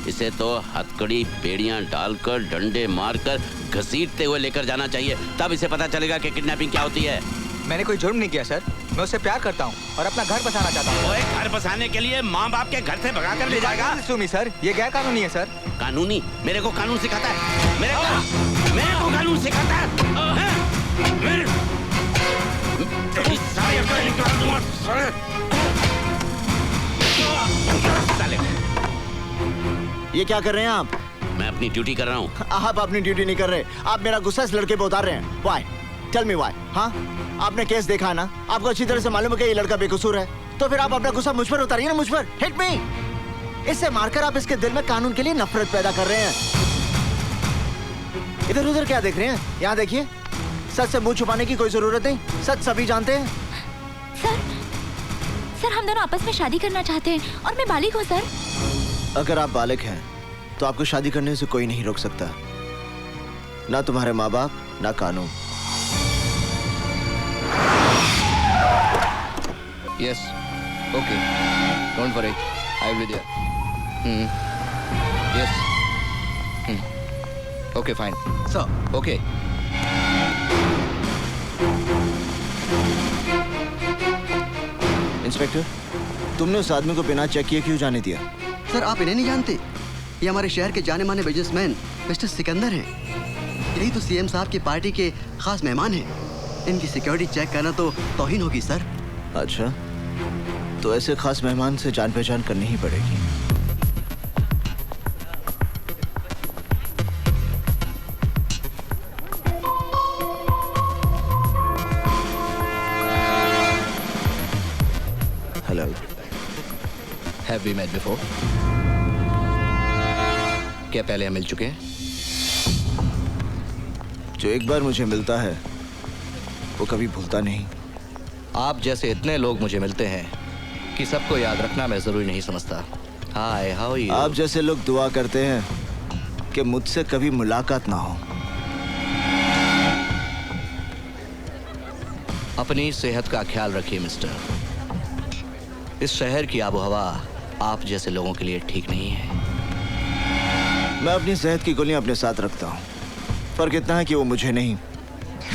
इसे तो हथकड़ी बेड़ियां डालकर, डंडे मारकर, घसीटते हुए लेकर जाना चाहिए, तब इसे पता चलेगा कि किडनैपिंग क्या होती है। मैंने कोई जुर्म नहीं किया सर, मैं उससे प्यार करता हूँ और अपना घर बसाना चाहता हूँ। ओए, घर बसाने के लिए माँ बाप के घर से भगा कर ले जाएगा? सुमी सर, ये गैर कानूनी है सर। कानूनी? मेरे को कानून सिखाता है? मेरे को कानून सिखाता है? ये क्या कर रहे हैं आप? मैं अपनी ड्यूटी कर रहा हूँ। आप अपनी ड्यूटी नहीं कर रहे, आप मेरा गुस्सा इस लड़के पे उतार रहे हैं। Why? Tell me why? हाँ, आपने केस देखा है ना, आपको अच्छी तरह से मालूम है कि ये लड़का बेकसूर है, तो फिर आप अपना गुस्सा मुझ पर उतारिए ना, मुझ पर। Hit me! इससे मारकर आप इसके दिल में कानून के लिए नफरत पैदा कर रहे हैं। इधर उधर क्या देख रहे हैं? यहाँ देखिए, सच से मुंह छुपाने की कोई जरूरत नहीं, सच सभी जानते हैं। सर, हम दोनों आपस में शादी करना चाहते हैं और मैं बालिग हूँ सर। अगर आप बालिग हैं तो आपको शादी करने से कोई नहीं रोक सकता, ना तुम्हारे माँ बाप, ना कानून। Yes, okay. Don't worry, I will be there. Yes. Okay, fine. Sir. Okay. Inspector, तुमने उस आदमी को बिना चेक किए क्यों जाने दिया? सर, आप इन्हें नहीं जानते? ये हमारे शहर के जाने माने बिजनेसमैन मिस्टर सिकंदर हैं। यही तो सीएम साहब की पार्टी के खास मेहमान हैं। इनकी सिक्योरिटी चेक करना तो तौहीन होगी सर। अच्छा, तो ऐसे खास मेहमान से जान पहचान करनी ही पड़ेगी। Hello. Have we met before? क्या पहले हम मिल चुके हैं? जो एक बार मुझे मिलता है वो कभी भूलता नहीं। आप जैसे इतने लोग मुझे मिलते हैं कि सबको याद रखना मैं जरूरी नहीं समझता। हाय, हाउ आर यू? आप जैसे लोग दुआ करते हैं कि मुझसे कभी मुलाकात ना हो। अपनी सेहत का ख्याल रखिए मिस्टर। इस शहर की आबोहवा आप जैसे लोगों के लिए ठीक नहीं है। मैं अपनी सेहत की गोलियां अपने साथ रखता हूँ। फर्क इतना है कि वो मुझे नहीं,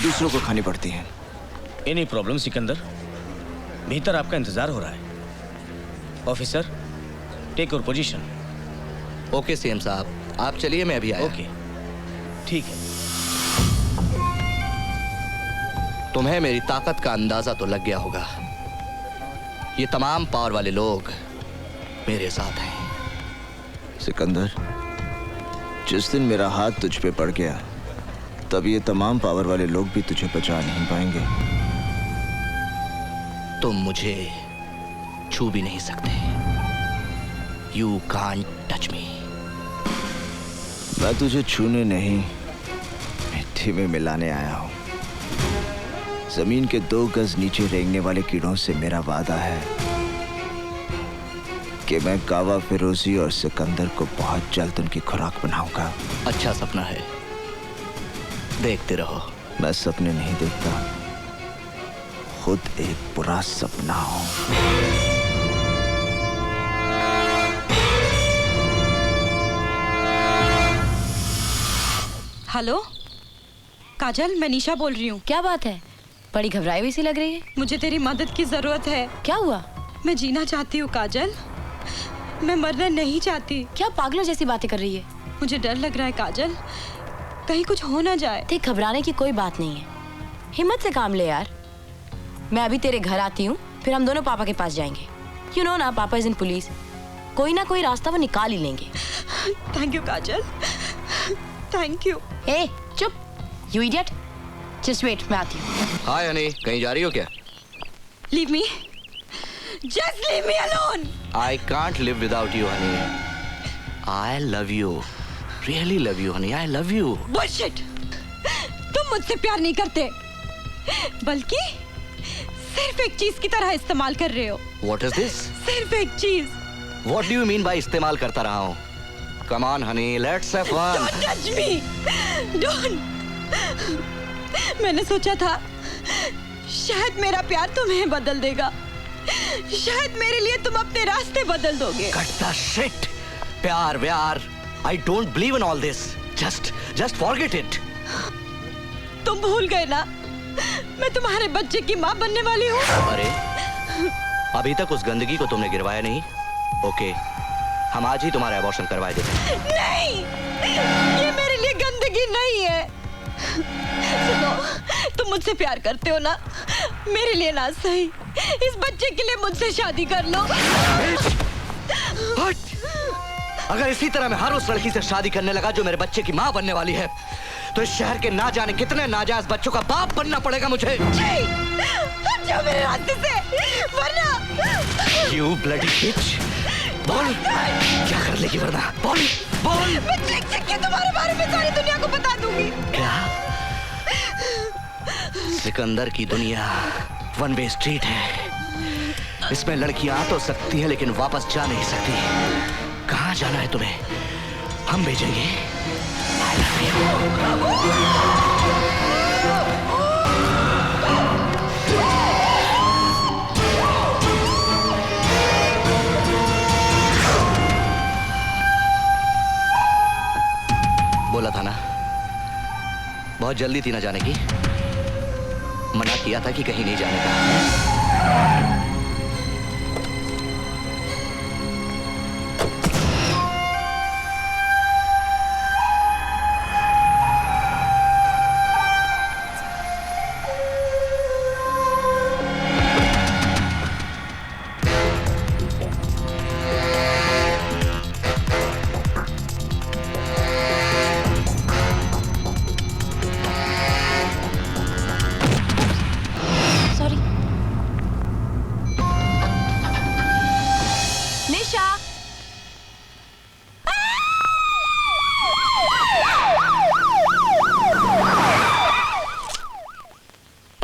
दूसरों को खानी पड़ती हैं। Any problem Sikandar? भीतर आपका इंतजार हो रहा है। Officer, take your position. Okay CM साहब, आप चलिए, मैं अभी आया। ओके, ठीक है। तुम्हें मेरी ताकत का अंदाजा तो लग गया होगा। ये तमाम पावर वाले लोग मेरे साथ हैं। सिकंदर, जिस दिन मेरा हाथ तुझ पे पड़ गया तब ये तमाम पावर वाले लोग भी तुझे बचा नहीं पाएंगे। तुम मुझे छू भी नहीं सकते। You can't touch me. मैं तुझे छूने नहीं, मिट्टी में मिलाने आया हूं। जमीन के 2 गज नीचे रेंगने वाले कीड़ों से मेरा वादा है कि मैं गावा फिरोजी और सिकंदर को बहुत जल्द उनकी खुराक बनाऊंगा। अच्छा सपना है, देखते रहो। मैं सपने नहीं देखता, खुद एक बुरा सपना हूं। हेलो काजल, मैं निशा बोल रही हूँ। क्या बात है? बड़ी घबराई हुई सी लग रही है। मुझे तेरी मदद की जरूरत है। क्या हुआ? मैं जीना चाहती हूँ काजल, मैं मरना नहीं चाहती। क्या पागलों जैसी बातें कर रही है? मुझे डर लग रहा है काजल, कहीं कुछ हो ना जाए। देख, घबराने की कोई बात नहीं है, हिम्मत से काम ले यार। मैं अभी तेरे घर आती हूँ, फिर हम दोनों पापा के पास जाएंगे। यू नो ना, पापा इज इन पुलिस। कोई ना कोई रास्ता वो निकाल ही लेंगे। Thank you Kajal, thank you. ए चुप, यू इडियट। जस्ट वेट, मैं आती हूँ। हाय हनी, कहीं जा रही हो क्या? Leave me, just leave me alone. I can't live without you Honey. I love you, really love you Honey, I love you. Bullshit, तुम मुझसे प्यार नहीं करते, बल्कि सिर्फ एक चीज की तरह इस्तेमाल कर रहे हो। What is this? सिर्फ एक चीज। What do you mean by इस्तेमाल करता रहा हूँ? Come on honey, let's have fun. Don't touch me, don't. मैंने सोचा था शायद मेरा प्यार तुम्हें बदल देगा, शायद मेरे लिए तुम अपने रास्ते बदल दोगे। Cut the shit. प्यार व्यार, I don't believe in all this. Just forget it. तुम भूल गए ना, मैं तुम्हारे बच्चे की माँ बनने वाली हूँ। अरे, अभी तक उस गंदगी को तुमने गिरवाया नहीं? ओके, हम आज ही तुम्हारा अबॉर्शन करवाए देते हैं। नहीं, ये मेरे लिए गंदगी नहीं है। सुनो, तुम मुझसे प्यार करते हो ना, मेरे लिए ना सही, इस बच्चे के लिए मुझसे शादी कर लो। अगर इसी तरह मैं हर उस लड़की से शादी करने लगा जो मेरे बच्चे की माँ बनने वाली है, तो इस शहर के ना जाने कितने नाजायज बच्चों का बाप बनना पड़ेगा मुझे। हट जाओ मेरे रास्ते से, वरना। You bloody bitch! बोल, क्या कर लेगी वरना? बोल, बोल। मैं चिक के तुम्हारे बारे में सारी दुनिया को बता दूंगी। क्या? सिकंदर की दुनिया वन वे स्ट्रीट है। इसमें लड़कियां आ तो सकती है लेकिन वापस जा नहीं सकती। कहाँ जाना है तुम्हें? हम भेजेंगे। I love you. बोला था ना, बहुत जल्दी थी ना जाने की। मना किया था कि कहीं नहीं जाने का।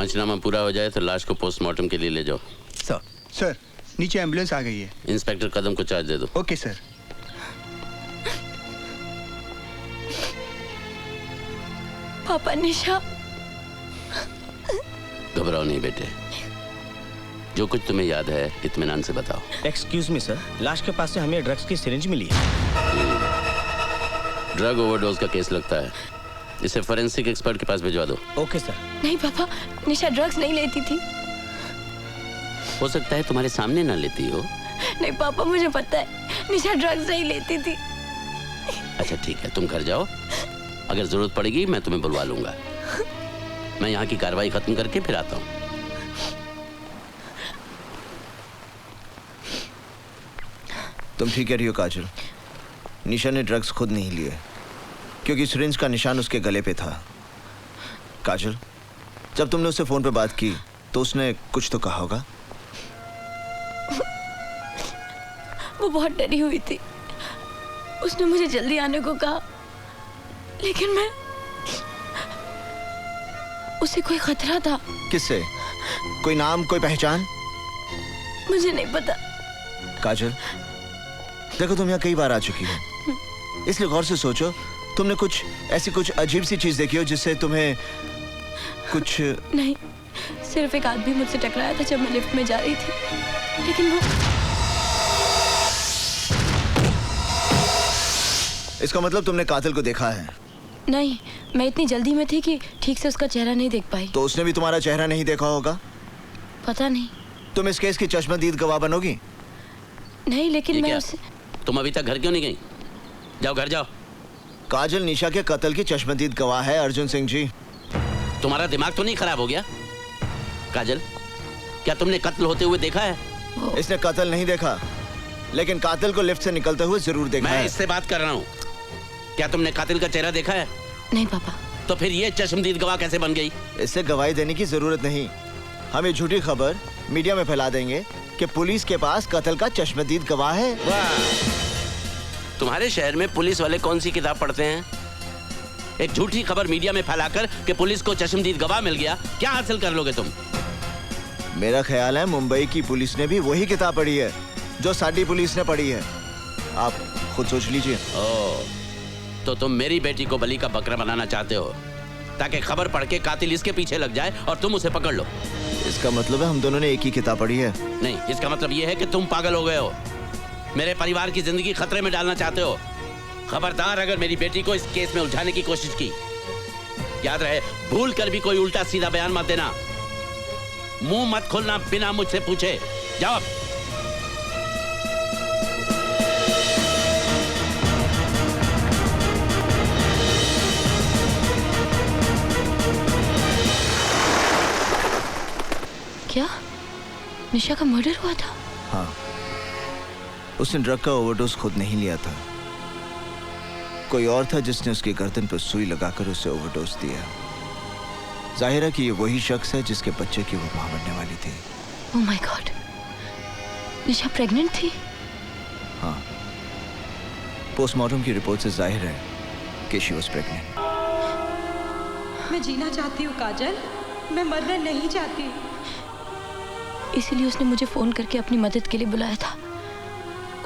पंचनामा पूरा हो जाए तो लाश को पोस्टमार्टम के लिए ले जाओ। सर नीचे एम्बुलेंस आ गई है। इंस्पेक्टर कदम को चार्ज दे दो। Okay sir. पापा निशा। घबराओ नहीं बेटे, जो कुछ तुम्हें याद है इत्मीनान से बताओ। एक्सक्यूज मी सर, लाश के पास से हमें ड्रग्स की सिरिंज मिली है। ड्रग ओवरडोज का केस लगता है, इसे फोरेंसिक एक्सपर्ट के पास भिजवा दो। Okay sir. नहीं पापा, निशा ड्रग्स नहीं लेती थी। हो सकता है तुम्हारे सामने ना लेती हो। नहीं पापा, मुझे पता है निशा ड्रग्स नहीं लेती थी। अच्छा ठीक है, तुम घर जाओ, अगर जरूरत पड़ेगी मैं तुम्हें बुलवा लूंगा। मैं यहाँ की कार्रवाई खत्म करके फिर आता हूँ। तुम ठीक कह रही हो काजल, निशा ने ड्रग्स खुद नहीं लिए क्योंकि सिरिंज का निशान उसके गले पे था। काजल, जब तुमने उससे फोन पे बात की तो उसने कुछ तो कहा होगा। वो बहुत डरी हुई थी, उसने मुझे जल्दी आने को कहा, लेकिन मैं उसे कोई खतरा था। किससे? कोई नाम, कोई पहचान? मुझे नहीं पता। काजल देखो, तुम यहाँ कई बार आ चुकी हो, इसलिए गौर से सोचो, तुमने कुछ अजीब सी चीज देखी हो जिससे तुम्हें कुछ। नहीं, सिर्फ एक आदमी मुझसे टकराया था जब मैं लिफ्ट में जा रही थी, लेकिन वो। इसका मतलब तुमने कातिल को देखा है? नहीं, मैं इतनी जल्दी में थी कि ठीक से उसका चेहरा नहीं देख पाई। तो उसने भी तुम्हारा चेहरा नहीं देखा होगा? पता नहीं। तुम इस केस की चश्मदीद गवाह बनोगी? नहीं, लेकिन मैं उसे। तुम अभी तक घर क्यों नहीं गई? जाओ घर जाओ। काजल निशा के कत्ल की चश्मदीद गवाह है अर्जुन सिंह जी। तुम्हारा दिमाग तो नहीं खराब हो गया? काजल, क्या तुमने कत्ल होते हुए देखा है? इसने कत्ल नहीं देखा, लेकिन कातिल को लिफ्ट से निकलते हुए जरूर देखा है। मैं इससे बात कर रहा हूँ, क्या तुमने कातिल का चेहरा देखा है? नहीं पापा। तो फिर ये चश्मदीद गवाह कैसे बन गई? इससे गवाही देने की जरूरत नहीं, हम ये झूठी खबर मीडिया में फैला देंगे कि पुलिस के पास कत्ल का चश्मदीद गवाह है। तुम्हारे शहर में पुलिस वाले कौन सी किताब पढ़ते हैं? एक झूठी खबर मीडिया में फैलाकर कि पुलिस को चश्मदीद गवाह मिल गया, क्या हासिल कर लोगे तुम? मेरा ख्याल है मुंबई की पुलिस ने भी वही किताब पढ़ी है जो साडी पुलिस ने पढ़ी है। आप खुद सोच लीजिए। तो तुम मेरी बेटी को बलि का बकरा बनाना चाहते हो ताकि खबर पढ़ के कातिल इसके पीछे लग जाए और तुम उसे पकड़ लो। इसका मतलब है हम दोनों ने एक ही किताब पढ़ी है? नहीं, इसका मतलब यह है कि तुम पागल हो गए हो, मेरे परिवार की जिंदगी खतरे में डालना चाहते हो। खबरदार अगर मेरी बेटी को इस केस में उलझाने की कोशिश की, याद रहे भूल कर भी कोई उल्टा सीधा बयान मत देना। मुंह मत खोलना बिना मुझसे पूछे। जाओ। क्या निशा का मर्डर हुआ था? हाँ, उसने ड्रग का ओवरडोज खुद नहीं लिया था, कोई और था जिसने उसकी गर्दन पर सुई लगाकर उसे ओवरडोज दिया। जाहिर है कि ये वही शख्स है जिसके बच्चे की वो मां बनने वाली थी। Oh my God, Nisha pregnant थी? हाँ, पोस्टमार्टम की रिपोर्ट से जाहिर है कि शी वाज प्रेग्नेंट। मैं जीना चाहती हूँ काजल, मैं मरना नहीं चाहती। इसीलिए उसने मुझे फोन करके अपनी मदद के लिए बुलाया था,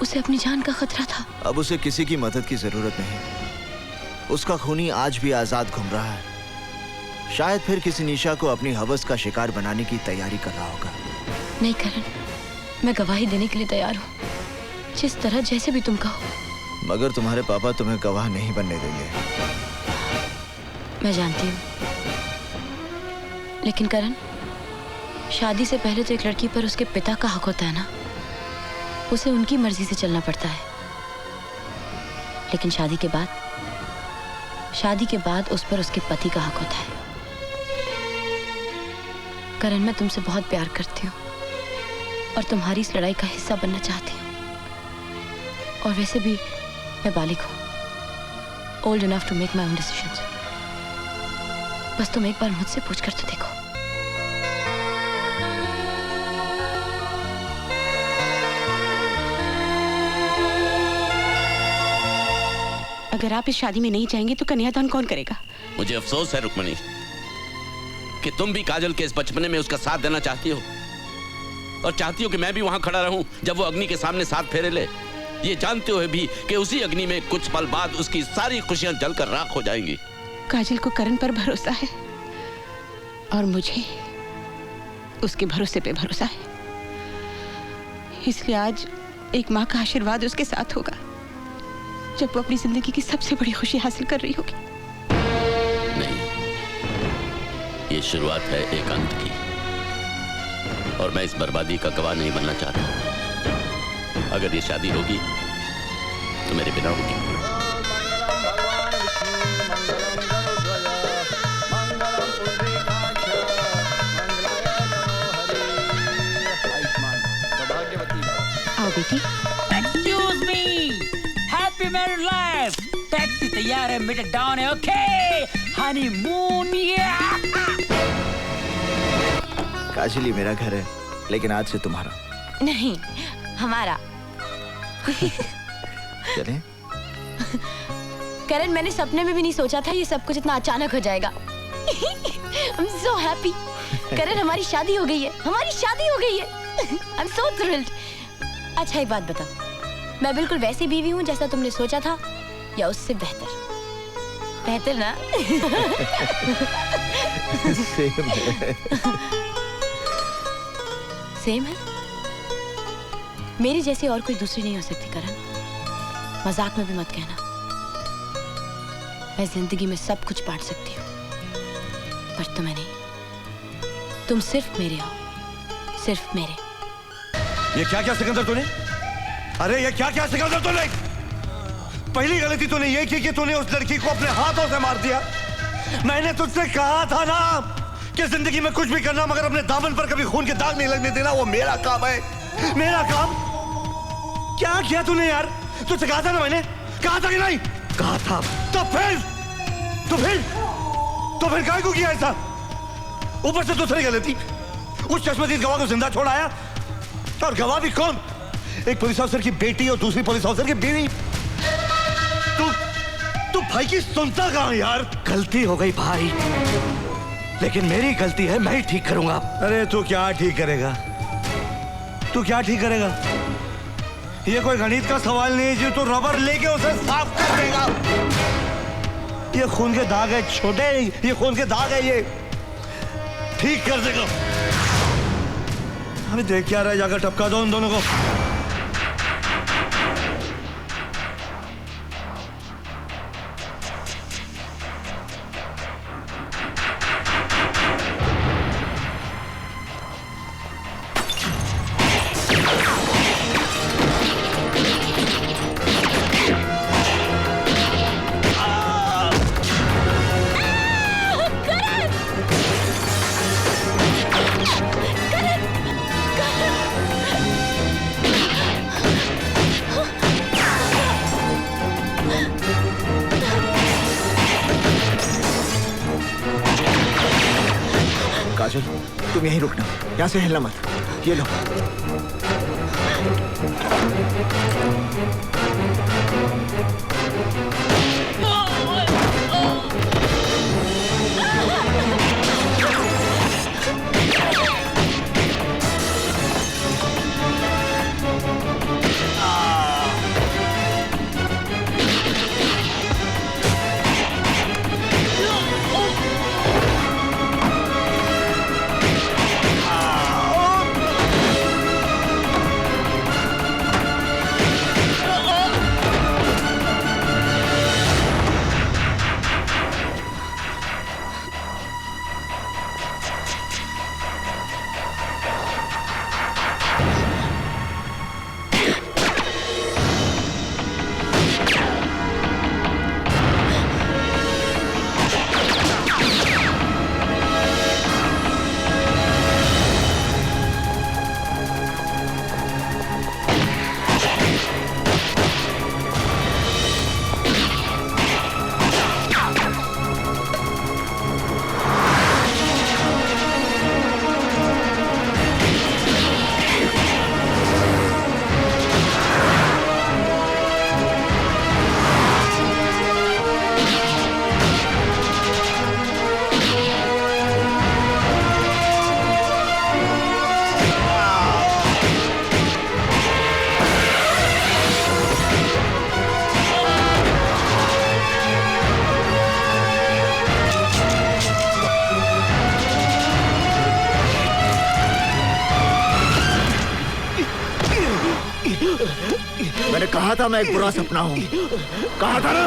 उसे अपनी जान का खतरा था। अब उसे किसी की मदद की जरूरत नहीं, उसका खूनी आज भी आजाद घूम रहा है। शायद फिर किसी निशा को अपनी हवस का शिकार बनाने की तैयारी कर रहा होगा। नहीं करण, मैं गवाही देने के लिए तैयार हूँ, जिस तरह जैसे भी तुम कहो। मगर तुम्हारे पापा तुम्हें गवाह नहीं बनने देंगे। मैं जानती हूँ, लेकिन करण, शादी से पहले तो एक लड़की पर उसके पिता का हक होता है ना, उसे उनकी मर्जी से चलना पड़ता है। लेकिन शादी के बाद उस पर उसके पति का हक होता है। करण, मैं तुमसे बहुत प्यार करती हूँ और तुम्हारी इस लड़ाई का हिस्सा बनना चाहती हूँ। और वैसे भी मैं बालिग हूँ, old enough to make my own decisions. बस तुम एक बार मुझसे पूछकर तो देखो। अगर आप इस शादी में नहीं जाएंगे तो कन्यादान कौन करेगा? मुझे अफसोस है रुक्मणी कि तुम भी काजल के इस बचपने में उसका साथ देना चाहती हो, और चाहती हो कि मैं भी वहां खड़ा रहूं जब वो अग्नि के सामने साथ फेरे ले, ये जानते हुए भी कि उसी अग्नि में कुछ पल बाद उसकी सारी खुशियां जलकर राख हो जाएंगी। काजल को करण पर भरोसा है और मुझे उसके भरोसे पे भरोसा है, इसलिए आज एक माँ का आशीर्वाद उसके साथ होगा जब वो अपनी जिंदगी की सबसे बड़ी खुशी हासिल कर रही होगी। नहीं, ये शुरुआत है एक अंत की, और मैं इस बर्बादी का गवाह नहीं बनना चाहता। अगर ये शादी होगी तो मेरे बिना होगी। आओ बेटी। Excuse me, happy married life. Taxi तैयार है, मीटर डाउन है, ओके। हनीमून काजल, ये मेरा घर है, लेकिन आज से तुम्हारा नहीं, हमारा। चलें? करण, मैंने सपने में भी नहीं सोचा था ये सब कुछ इतना अचानक हो जाएगा। I'm so happy। करण, हमारी शादी हो गई है, हमारी शादी हो गई है। I'm so thrilled। अच्छा, एक बात बता, मैं बिल्कुल वैसी बीवी हूँ जैसा तुमने सोचा था, या उससे बेहतर? बेहतर ना? सेम है। सेम है? मेरी जैसी और कोई दूसरी नहीं हो सकती करण, मजाक में भी मत कहना। मैं जिंदगी में सब कुछ बांट सकती हूँ, पर तुम्हें नहीं। तुम सिर्फ मेरे हो, सिर्फ मेरे। ये क्या क्या सिकंदर तूने? अरे ये क्या क्या सिकंदर तूने? पहली गलती तूने ये की कि तूने उस लड़की को अपने हाथों से मार दिया। मैंने तुझसे कहा था ना कि जिंदगी में कुछ भी करना मगर अपने दामन पर कभी खून के दाग नहीं लगने देना, वो मेरा काम है, मेरा काम। क्या किया तूने यार? तुझसे कहा था ना, मैंने कहा था कि नहीं? कहा था। तो फिर काय को किया ऐसा? ऊपर से दूसरी गलती, उस चश्मदीद गवाह को जिंदा छोड़ आया, और गवाह भी कौन? एक पुलिस ऑफिसर की बेटी और दूसरी पुलिस ऑफिसर की बीवी। तू भाई की सुनता कहां यार? गलती हो गई भाई, लेकिन मेरी गलती है, मैं ही ठीक करूंगा। अरे तू क्या ठीक करेगा? तू क्या ठीक करेगा? ये कोई गणित का सवाल नहीं है जो तू रबर लेके उसे साफ कर देगा। ये खून के दाग है छोटे, ये खून के दाग है, ये ठीक कर देगा। अभी देख क्या रहा है, जाकर टपका दो उन दोनों को। काजल, तुम यहीं रुकना, यहाँ से हिलना मत। ये लो। कहा था मैं एक बुरा सपना हूँ, कहा था ना।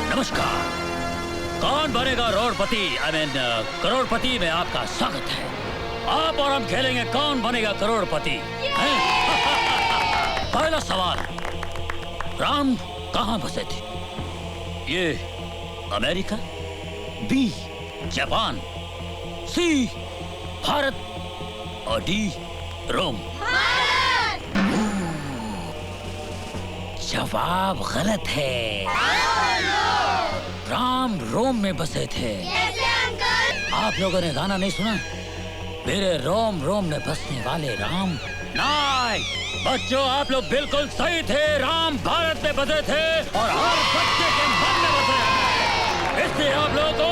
नमस्कार। कौन बनेगा रोडपति करोड़पति में आपका स्वागत है। आप और हम खेलेंगे कौन बनेगा करोड़पति। पहला सवाल, राम कहाँ बसे थे? ये अमेरिका, बी जापान, सी भारत और डी रोम। जवाब गलत है। राम रोम में बसे थे। आप लोगों ने गाना नहीं सुना? मेरे रोम रोम में बसने वाले राम। नहीं बच्चों, आप लोग बिल्कुल सही थे। राम भारत में बसे थे और हर बच्चे के मन में बसे हैं। इसलिए आप लोगों को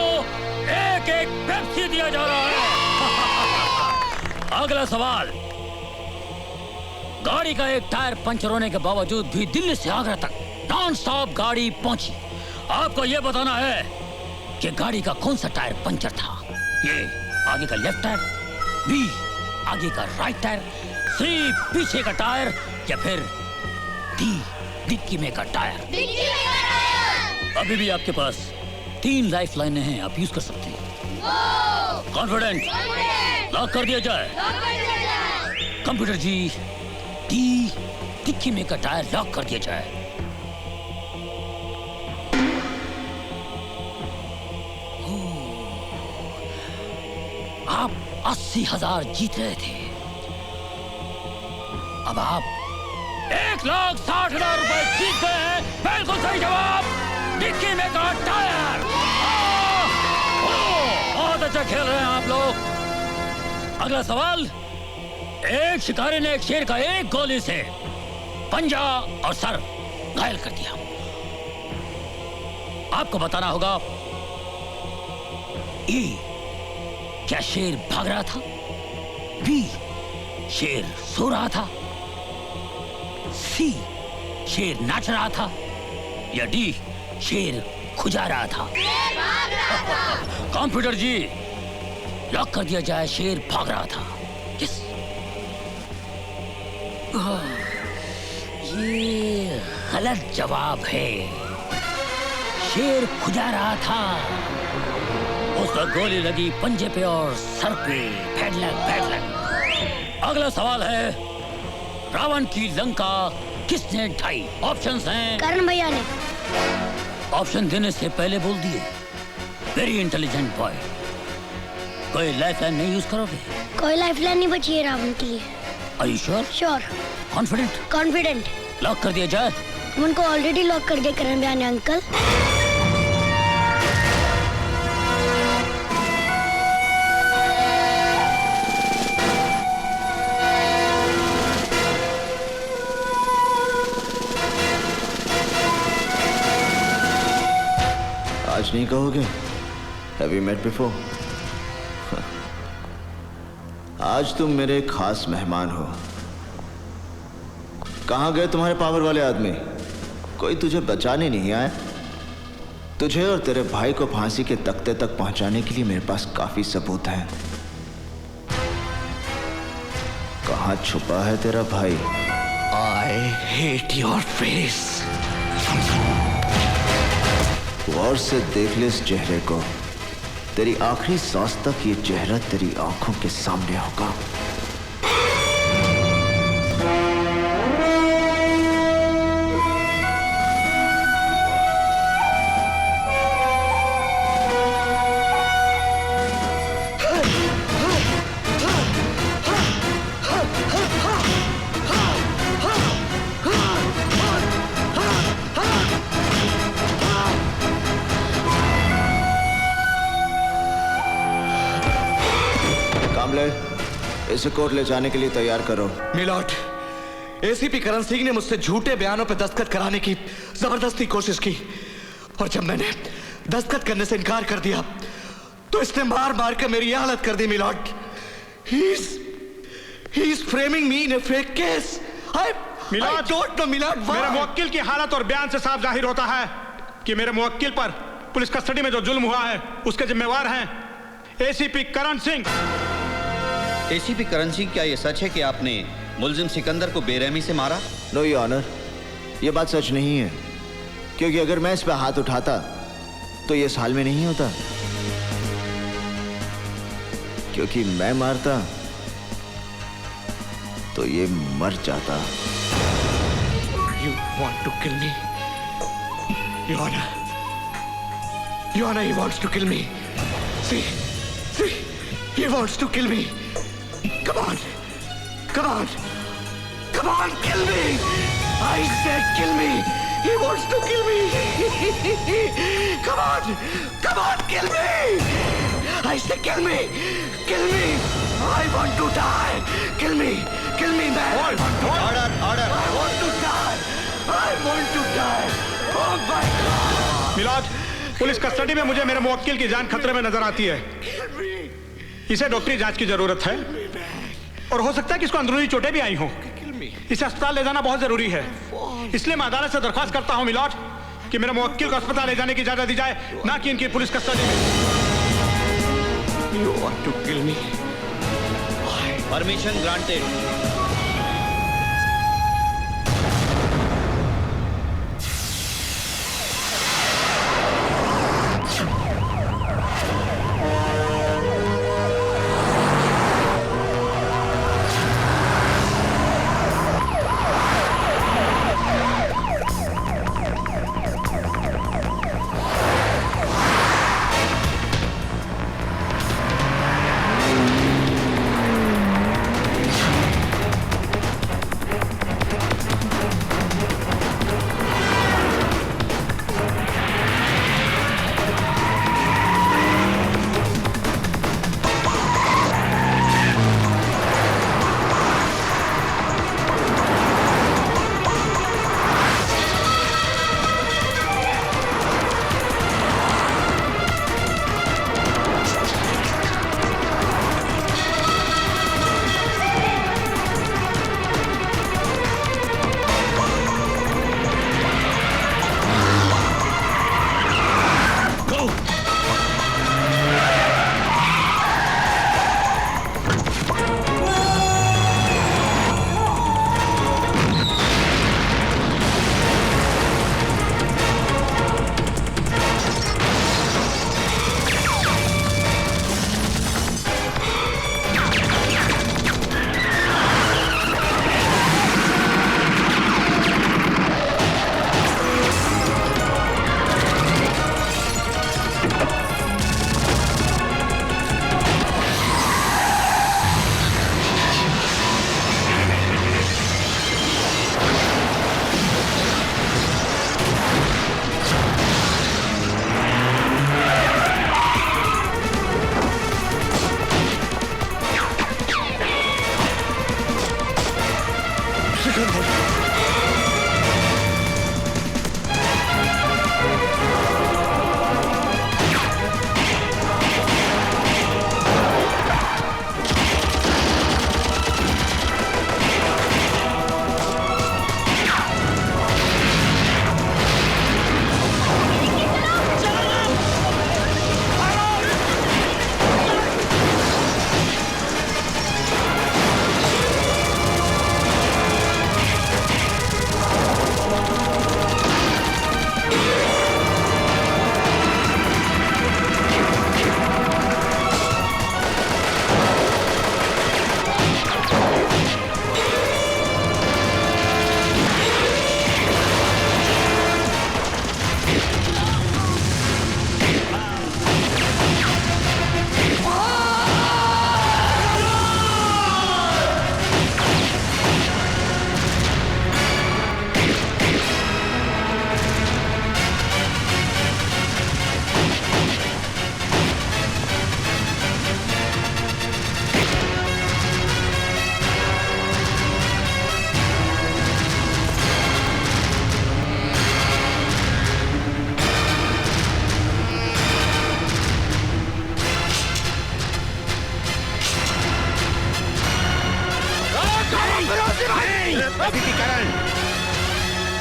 एक एक पेप्सी दिया जा रहा है। अगला सवाल, गाड़ी का एक टायर पंचर होने के बावजूद भी दिल्ली से आगरा तक नॉन स्टॉप गाड़ी पहुंची। आपको यह बताना है कि गाड़ी का कौन सा टायर पंचर था। ये आगे का लेफ्ट टायर, बी आगे का राइट टायर, सी पीछे का टायर या फिर डी डिक्की में का टायर। अभी भी आपके पास 3 लाइफ लाइनें हैं, आप यूज कर सकते हैं। कॉन्फिडेंट? लॉक कर दिया जाए। कंप्यूटर जी, डी डिक्की में का टायर लॉक कर दिया जाए। आप 80,000 जीत रहे थे। अब आप 1,60,000 रुपए जीत गए हैं। बिल्कुल सही जवाब, डिक्की में का टायर। बहुत अच्छा खेल रहे हैं आप लोग। अगला सवाल, एक शिकारी ने एक शेर का एक गोली से पंजा और सर घायल कर दिया। आपको बताना होगा, ए क्या शेर भाग रहा था, बी शेर सो रहा था, सी शेर नाच रहा था या डी शेर खुजा रहा था। कंप्यूटर जी, लॉक कर दिया जाए। शेर भाग रहा था। यस, ये गलत जवाब है। शेर खुजा रहा था। उसका गोली लगी पंजे पे और सर पे। फैडलक। अगला सवाल है, रावण की लंका किसने ढाई? ऑप्शंस हैं। करण भैया ने। ऑप्शन देने से पहले बोल दिए। Very intelligent boy. कोई लाइफ लाइन नहीं यूज करोगे? कोई लाइफ लाइन नहीं बची है रावण के लिए। Are you sure? Sure. Confident? Confident. Lock कर दिया जाए। उनको ऑलरेडी लॉक कर दिया करण भैया ने अंकल। आज नहीं कहोगे? Have you met before? आज तुम मेरे खास मेहमान हो। कहाँ गए तुम्हारे पावर वाले आदमी? कोई तुझे बचाने नहीं आया? तुझे और तेरे भाई को फांसी के तख्ते तक पहुंचाने के लिए मेरे पास काफी सबूत हैं। कहाँ छुपा है तेरा भाई? I hate your face. गौर से देख ले इस चेहरे को। तेरी आखिरी सांस तक ये चेहरा तेरी आंखों के सामने होगा। इसे कोर्ट ले जाने के लिए तैयार करो। मिलॉर्ड, एसीपी करण सिंह ने मुझसे झूठे बयानों पर दस्तखत कराने की जबरदस्ती कोशिश की और जब मैंने दस्तखत करने से इनकार कर दिया तो तो इसने मार मार के मेरी ये हालत कर दी milord. He is framing me in a fake case. I don't know, my lord. मेरे मुवक्किल की हालत और बयान से साफ जाहिर होता है कि मेरे मुवक्किल पर पुलिस कस्टडी में जो जुल्म हुआ है उसके जिम्मेवार हैं एसीपी करण सिंह। एसीपी करण सिंह, क्या ये सच है कि आपने मुलजिम सिकंदर को बेरहमी से मारा? नो योर ऑनर, ये बात सच नहीं है, क्योंकि अगर मैं इस पे हाथ उठाता तो ये इस हाल में नहीं होता, क्योंकि मैं मारता तो ये मर जाता। You want to kill me? Your Honor, he wants to kill me. See, he wants to kill me. Come on, kill me. I said kill me. He wants to kill me. Come on, kill me. I said kill me. I want to die. Kill me, man. Order. I want to die. Oh my God. My lord, police custody में मुझे मेरे मुवक्किल की जान खतरे में नजर आती है। इसे डॉक्टरी जांच की जरूरत है और हो सकता है कि इसको अंदरूनी चोटें भी आई हों। इसे अस्पताल ले जाना बहुत जरूरी है, इसलिए मैं अदालत से दरख्वास्त करता हूं मिलॉर्ड कि मेरे मुवक्किल को अस्पताल ले जाने की इजाजत दी जाए, ना कि इनकी पुलिस कस्टडी में। You want to kill me? Permission granted.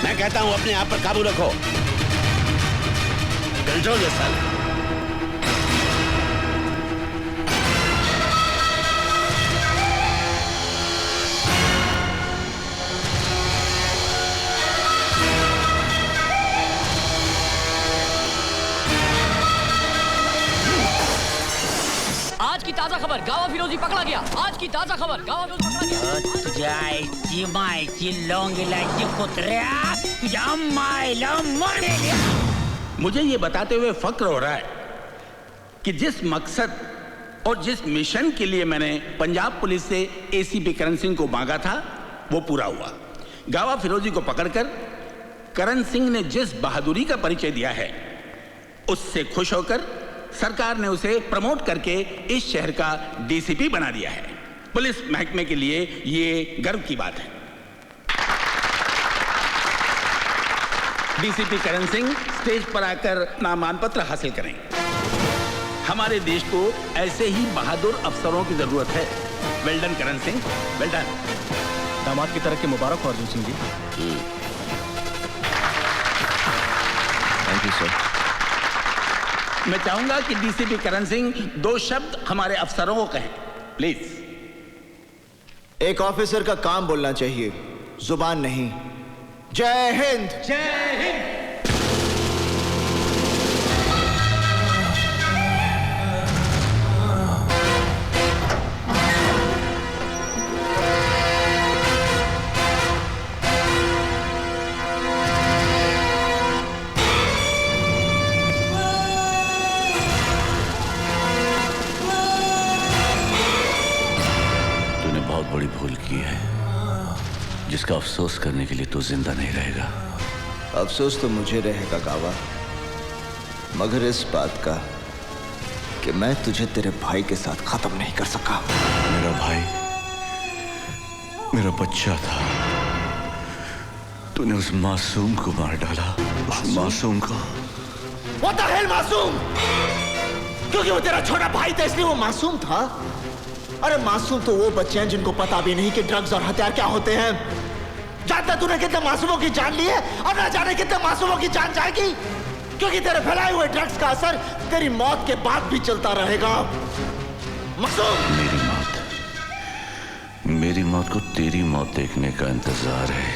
मैं कहता हूं अपने आप पर काबू रखो। Control yourself. आज की ताजा खबर, गावा फिरोजी पकड़ा गया। आज की ताजा खबर, गावा फिरोजी पकड़ा गया। तुझ्याची मायची लोंगिलाची कुत्र्या, तुझ्या मायला मरेल। मुझे ये बताते हुए फक्र हो रहा है कि जिस मकसद और जिस मिशन के लिए मैंने पंजाब पुलिस से एसीपी करण सिंह को मांगा था वो पूरा हुआ। गावा फिरोजी को पकड़कर करण सिंह ने जिस बहादुरी का परिचय दिया है उससे खुश होकर सरकार ने उसे प्रमोट करके इस शहर का डीसीपी बना दिया है। पुलिस महकमे के लिए ये गर्व की बात है। डीसीपी करण सिंह स्टेज पर आकर नामांकन पत्र हासिल करें। हमारे देश को ऐसे ही बहादुर अफसरों की जरूरत है। Well done Karan Singh, well done. दामाद की तरफ के मुबारक हो Arjun Singh ji. Thank you sir. मैं चाहूंगा कि डीसीपी करण सिंह 2 शब्द हमारे अफसरों को कहें, प्लीज। एक ऑफिसर का काम बोलना चाहिए, जुबान नहीं। जय हिंद। जय हिंद। बहुत बड़ी भूल की है जिसका अफसोस करने के लिए तू जिंदा नहीं रहेगा। अफसोस तो मुझे रहेगा गावा, मगर इस बात का कि मैं तुझे तेरे भाई के साथ खत्म नहीं कर सका। मेरा भाई मेरा बच्चा था, तूने उस मासूम को मार डाला। उस मासूम को। What the hell मासूम? क्योंकि वो तेरा छोटा भाई था इसलिए वो मासूम था। अरे मासूम तो वो बच्चे हैं जिनको पता भी नहीं कि ड्रग्स और हथियार क्या होते हैं। जानता तूने कितने मासूमों की जान ली है और ना जाने कितने मासूमों की जान जाएगी, क्योंकि तेरे फैलाए हुए ड्रग्स का असर तेरी मौत के बाद भी चलता रहेगा। मासूम। मेरी मौत को तेरी मौत देखने का इंतजार है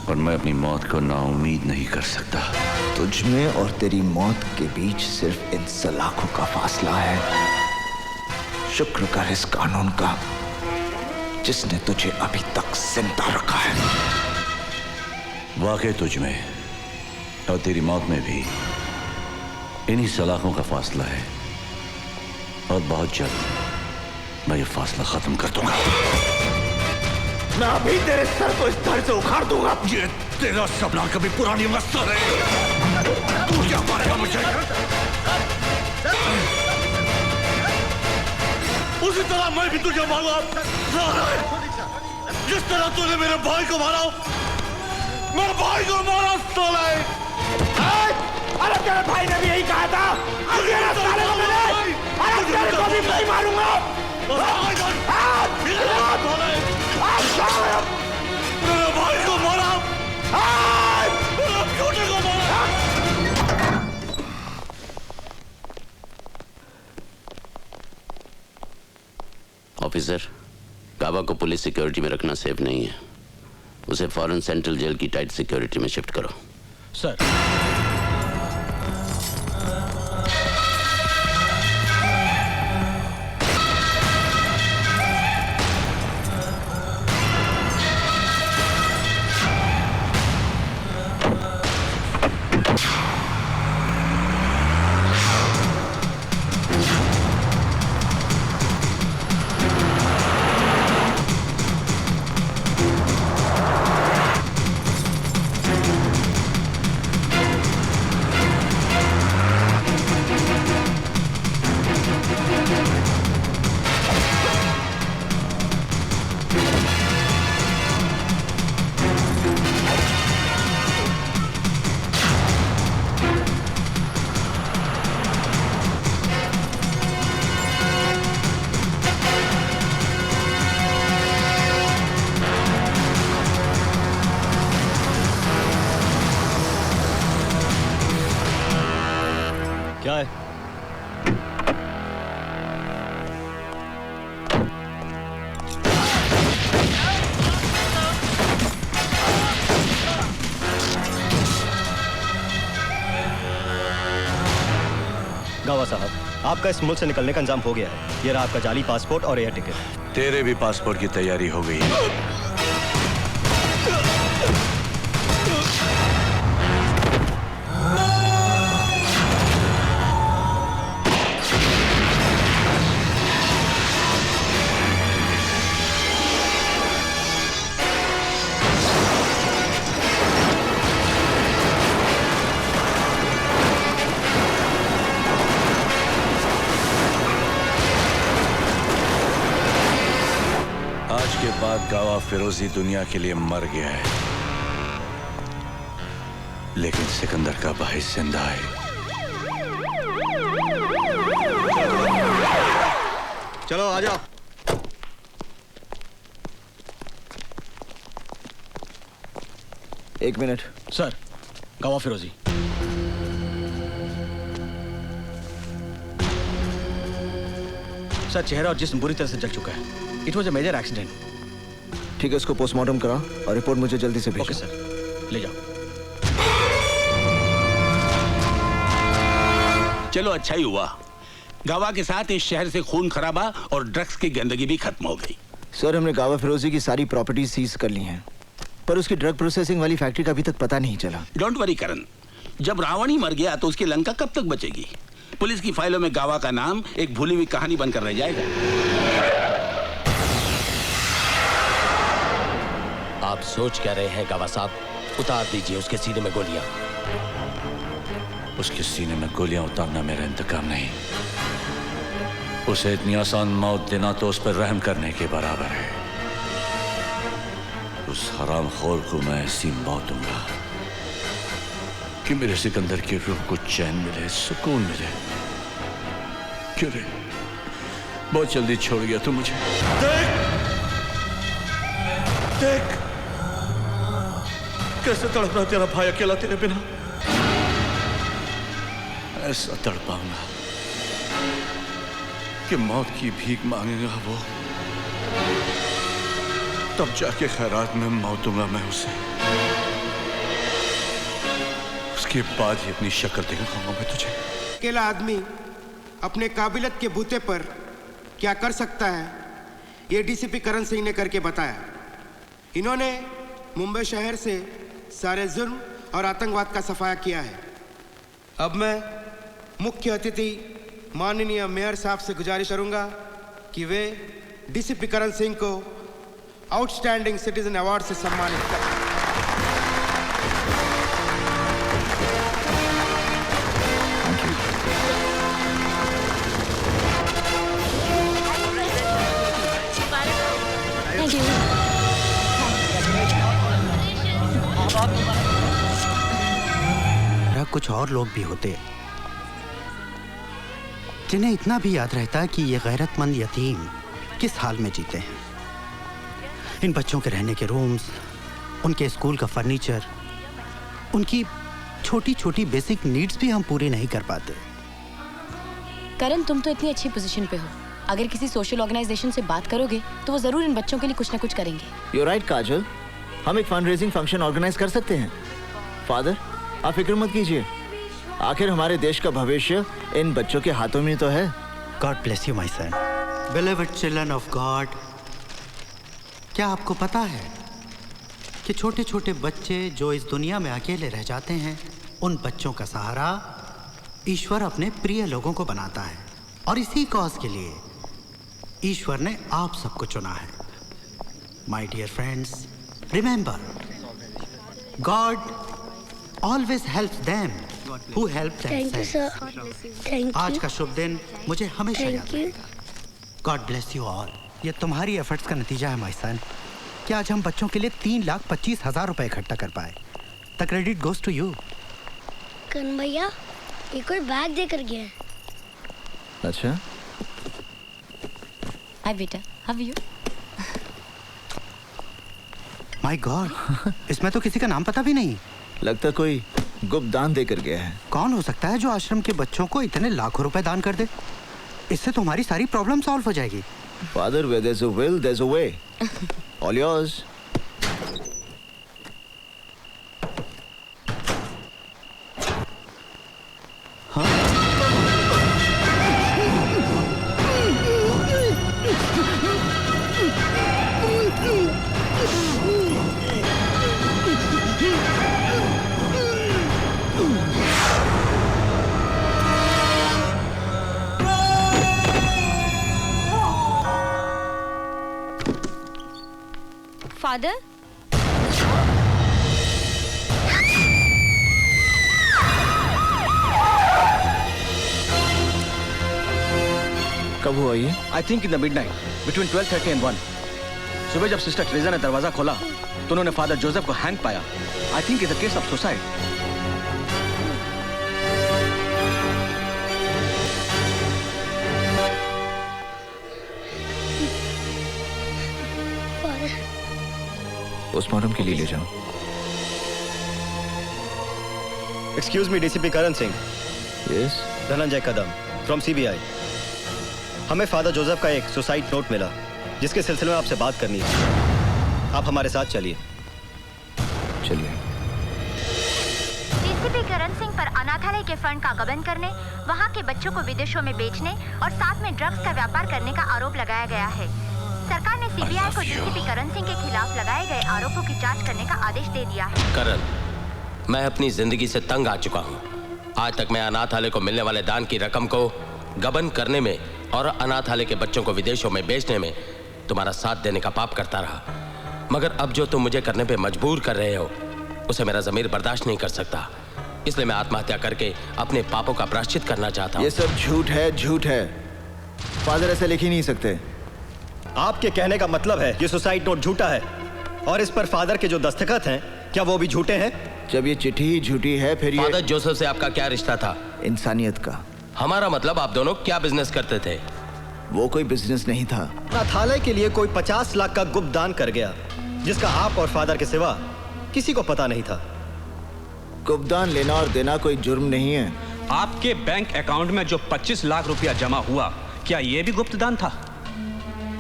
और मैं अपनी मौत को नाउम्मीद नहीं कर सकता। तुझ में और तेरी मौत के बीच सिर्फ इन सलाखों का फासला है। शुक्र कर इस कानून का जिसने तुझे अभी तक जिंदा रखा है। वाकई तुझ में और तेरी मौत में भी इन्हीं सलाखों का फासला है और बहुत जल्द मैं ये फासला खत्म कर दूंगा। मैं अभी तेरे सर को इस धड़ से उखाड़ दूंगा। ये तेरा सपना कभी पुरानी मस्त रहे। तू क्या मारेगा मुझे? उसी तरह मैं भी तुझे मारूंगा। जिस तरह तूने मेरे भाई को मारा, मेरे भाई को मारा साले। अरे तेरे भाई ने भी यही कहा था। अरे साले को मैंने, अरे तेरे को भी नहीं मारूंगा। मेरे भाई को मारा, मेरे छोटे को मारा। ऑफिसर, गावा को पुलिस सिक्योरिटी में रखना सेफ नहीं है। उसे फौरन सेंट्रल जेल की टाइट सिक्योरिटी में शिफ्ट करो। सर। क्या है? गावा साहब, आपका इस मुल्क से निकलने का इंतजाम हो गया है। ये रहा आपका जाली पासपोर्ट और एयर टिकट। तेरे भी पासपोर्ट की तैयारी हो गई है। गावा फिरोजी दुनिया के लिए मर गया है, लेकिन सिकंदर का भाई जिंदा है। चलो आ जाओ। एक मिनट सर। गावा फिरोजी। सर, चेहरा और जिस्म बुरी तरह से जल चुका है। It was a major accident. ठीक है, इसको पोस्टमार्टम करा और रिपोर्ट मुझे जल्दी से भेजो। ओके सर, ले जाओ। चलो अच्छा ही हुआ, गावा के साथ इस शहर से खून खराबा और ड्रग्स की गंदगी भी खत्म हो गई। सर, हमने गावा फिरोजी की सारी प्रॉपर्टी सीज कर ली हैं, पर उसकी ड्रग प्रोसेसिंग वाली फैक्ट्री का अभी तक पता नहीं चला। डोंट वरी करण, जब रावण ही मर गया तो उसकी लंका कब तक बचेगी? पुलिस की फाइलों में गावा का नाम एक भूली हुई कहानी बनकर रह जाएगा। आप सोच क्या रहे हैं गावा साहब? उतार दीजिए उसके सीने में गोलियां। उसके सीने में गोलियां उतारना मेरा इंतकाम नहीं, उसे इतनी आसान मौत देना तो उस पर रहम करने के बराबर है। उस हरामखोर को मैं ऐसी मौत दूंगा कि मेरे सिकंदर की रूह को चैन मिले, सुकून मिले। क्यों रे, बहुत जल्दी छोड़ गया तू मुझे। देख कैसे तड़प रहा तेरा भाई अकेला तेरे बिना। ऐसा तड़पाऊंगा कि मौत की भीख मांगेगा वो, तब जाके खैरात में मौत दूंगा मैं उसे। उसके बाद ही अपनी शक्ल दिखाऊंगा मैं तुझे। अकेला आदमी अपने काबिलियत के बूते पर क्या कर सकता है, ये डीसीपी करण सिंह ने करके बताया। इन्होंने मुंबई शहर से सारे जुर्म और आतंकवाद का सफाया किया है। अब मैं मुख्य अतिथि माननीय मेयर साहब से गुजारिश करूंगा कि वे डीसीपी करण सिंह को आउटस्टैंडिंग सिटीजन अवार्ड से सम्मानित करें। कुछ और लोग भी होते जिन्हें इतना भी याद रहता कि ये गैरतमंद यतीम किस हाल में जीते हैं। इन बच्चों के रहने के रूम्स, उनके स्कूल का फर्नीचर, उनकी छोटी छोटी बेसिक नीड्स भी हम पूरी नहीं कर पाते। करण, तुम तो इतनी अच्छी पोजीशन पे हो, अगर किसी सोशल ऑर्गेनाइजेशन से बात करोगे तो वो जरूर इन बच्चों के लिए कुछ ना कुछ करेंगे। You're right, काजल, हम एक फंड रेजिंग फंक्शन ऑर्गेनाइज कर सकते हैं। फादर, आप फिक्र मत कीजिए, आखिर हमारे देश का भविष्य इन बच्चों के हाथों में तो है। God bless you, my son. Beloved children of God. क्या आपको पता है कि छोटे छोटे बच्चे जो इस दुनिया में अकेले रह जाते हैं, उन बच्चों का सहारा ईश्वर अपने प्रिय लोगों को बनाता है, और इसी कॉज के लिए ईश्वर ने आप सबको चुना है। My dear friends, remember, God always helps them who help Thank you, sir. themselves. Thank you. आज का शुभ दिन मुझे हमेशा याद Thank you. रहेगा। God bless you all. ये तुम्हारी एफर्ट्स का नतीजा है, my son, कि आज हम बच्चों के लिए 3,25,000 रुपए इकट्ठा कर पाए। The credit goes to you. करण भैया, एक और बैग देकर गया है। अच्छा, हाय बेटा, how are you? My God, इसमें तो किसी का नाम पता भी नहीं। लगता कोई गुप्त दान देकर गया है। कौन हो सकता है जो आश्रम के बच्चों को इतने लाखों रुपए दान कर दे? इससे तुम्हारी सारी प्रॉब्लम सॉल्व हो जाएगी। Father, where there's a will, there's a way. All yours. Father, कब हुआ ये? I think in the midnight between 12:30 and 1। सुबह जब सिस्टर ट्रेजा ने दरवाजा खोला तो उन्होंने फादर जोसेफ को हैंग पाया। I think it's a case of suicide. Postmortem के लिए ले जाओ। Excuse me, DCP Karan Singh. Yes. Dhananjay Kadam from CBI. हमें फादर जोसेफ का एक सुसाइड नोट मिला जिसके सिलसिले में आपसे बात करनी है। आप हमारे साथ चलिए। चलिए। डीसीपी करण सिंह पर अनाथालय के फंड का गबन करने, वहां के बच्चों को विदेशों में बेचने और साथ में ड्रग्स का व्यापार करने का आरोप लगाया गया है। सरकार ने सीबीआई को डीसीपी करण सिंह के खिलाफ लगाए गए आरोपों की जांच करने का आदेश दे दिया है। करण, मैं अपनी जिंदगी से तंग आ चुका हूँ। आज तक मैं अनाथालय को मिलने वाले दान की रकम को गबन करने में और अनाथालय के बच्चों को विदेशों में बेचने में तुम्हारा साथ देने का पाप करता रहा। मगर अब जो तुम मुझे करने पे मजबूर कर रहे हो उसे मेरा ज़मीर बर्दाश्त नहीं कर सकता। इसलिए मैं आत्महत्या करके अपने पापों का प्रायश्चित करना चाहता हूँ। ये सब झूठ है, झूठ है। फादर ऐसे लिख ही नहीं सकते। आपके कहने का मतलब है ये सुसाइड नोट झूठा है और इस पर फादर के जो दस्तखत हैं क्या वो भी झूठे हैं? जब ये चिट्ठी ही झूठी है फिर ये फादर जोसेफ से आपका क्या रिश्ता था? इंसानियत का। हमारा मतलब आप दोनों क्या बिजनेस करते थे? वो कोई बिजनेस नहीं था। अनाथालय के लिए कोई 50 लाख का गुप्त दान कर गया जिसका आप और फादर के सिवा किसी को पता नहीं था। गुप्त दान लेना और देना कोई जुर्म नहीं है। आपके बैंक अकाउंट में जो 25 लाख रुपया जमा हुआ, क्या ये भी गुप्त दान था?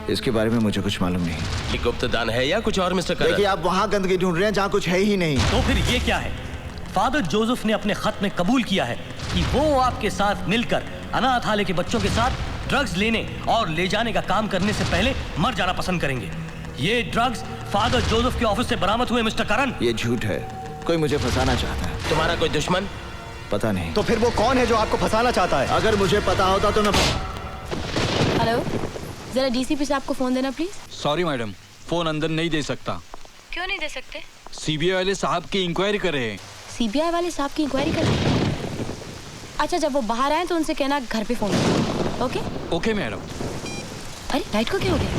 इसके बारे में मुझे कुछ मालूम नहीं। ये गुप्त दान है या कुछ और मिस्टर करण? देखिए, आप वहाँ गंदगी ढूंढ रहे हैं जहाँ कुछ है ही नहीं। तो फिर ये क्या है? फादर जोसेफ ने अपने खत में कबूल किया है कि वो आपके साथ मिलकर अनाथालय के बच्चों के साथ ड्रग्स लेने और ले जाने का काम करने से पहले मर जाना पसंद करेंगे। ये ड्रग्स फादर जोसेफ के ऑफिस से बरामद हुए मिस्टर करण। ये झूठ है। कोई मुझे फंसाना चाहता है। तुम्हारा कोई दुश्मन? पता नहीं। तो फिर वो कौन है जो आपको फंसाना चाहता है? अगर मुझे पता होता तो मैं। हेलो, जरा डीसीपी साहब को फोन देना प्लीज। सॉरी मैडम, फोन अंदर नहीं दे सकता। क्यों नहीं दे सकते? सीबीआई वाले साहब की इंक्वायरी कर रहे हैं। सीबीआई वाले साहब की इंक्वायरी कर रहे हैं? अच्छा, जब वो बाहर आए तो उनसे कहना घर पे फोन करो। ओके? Okay madam. अरे लाइट को क्या हो गया?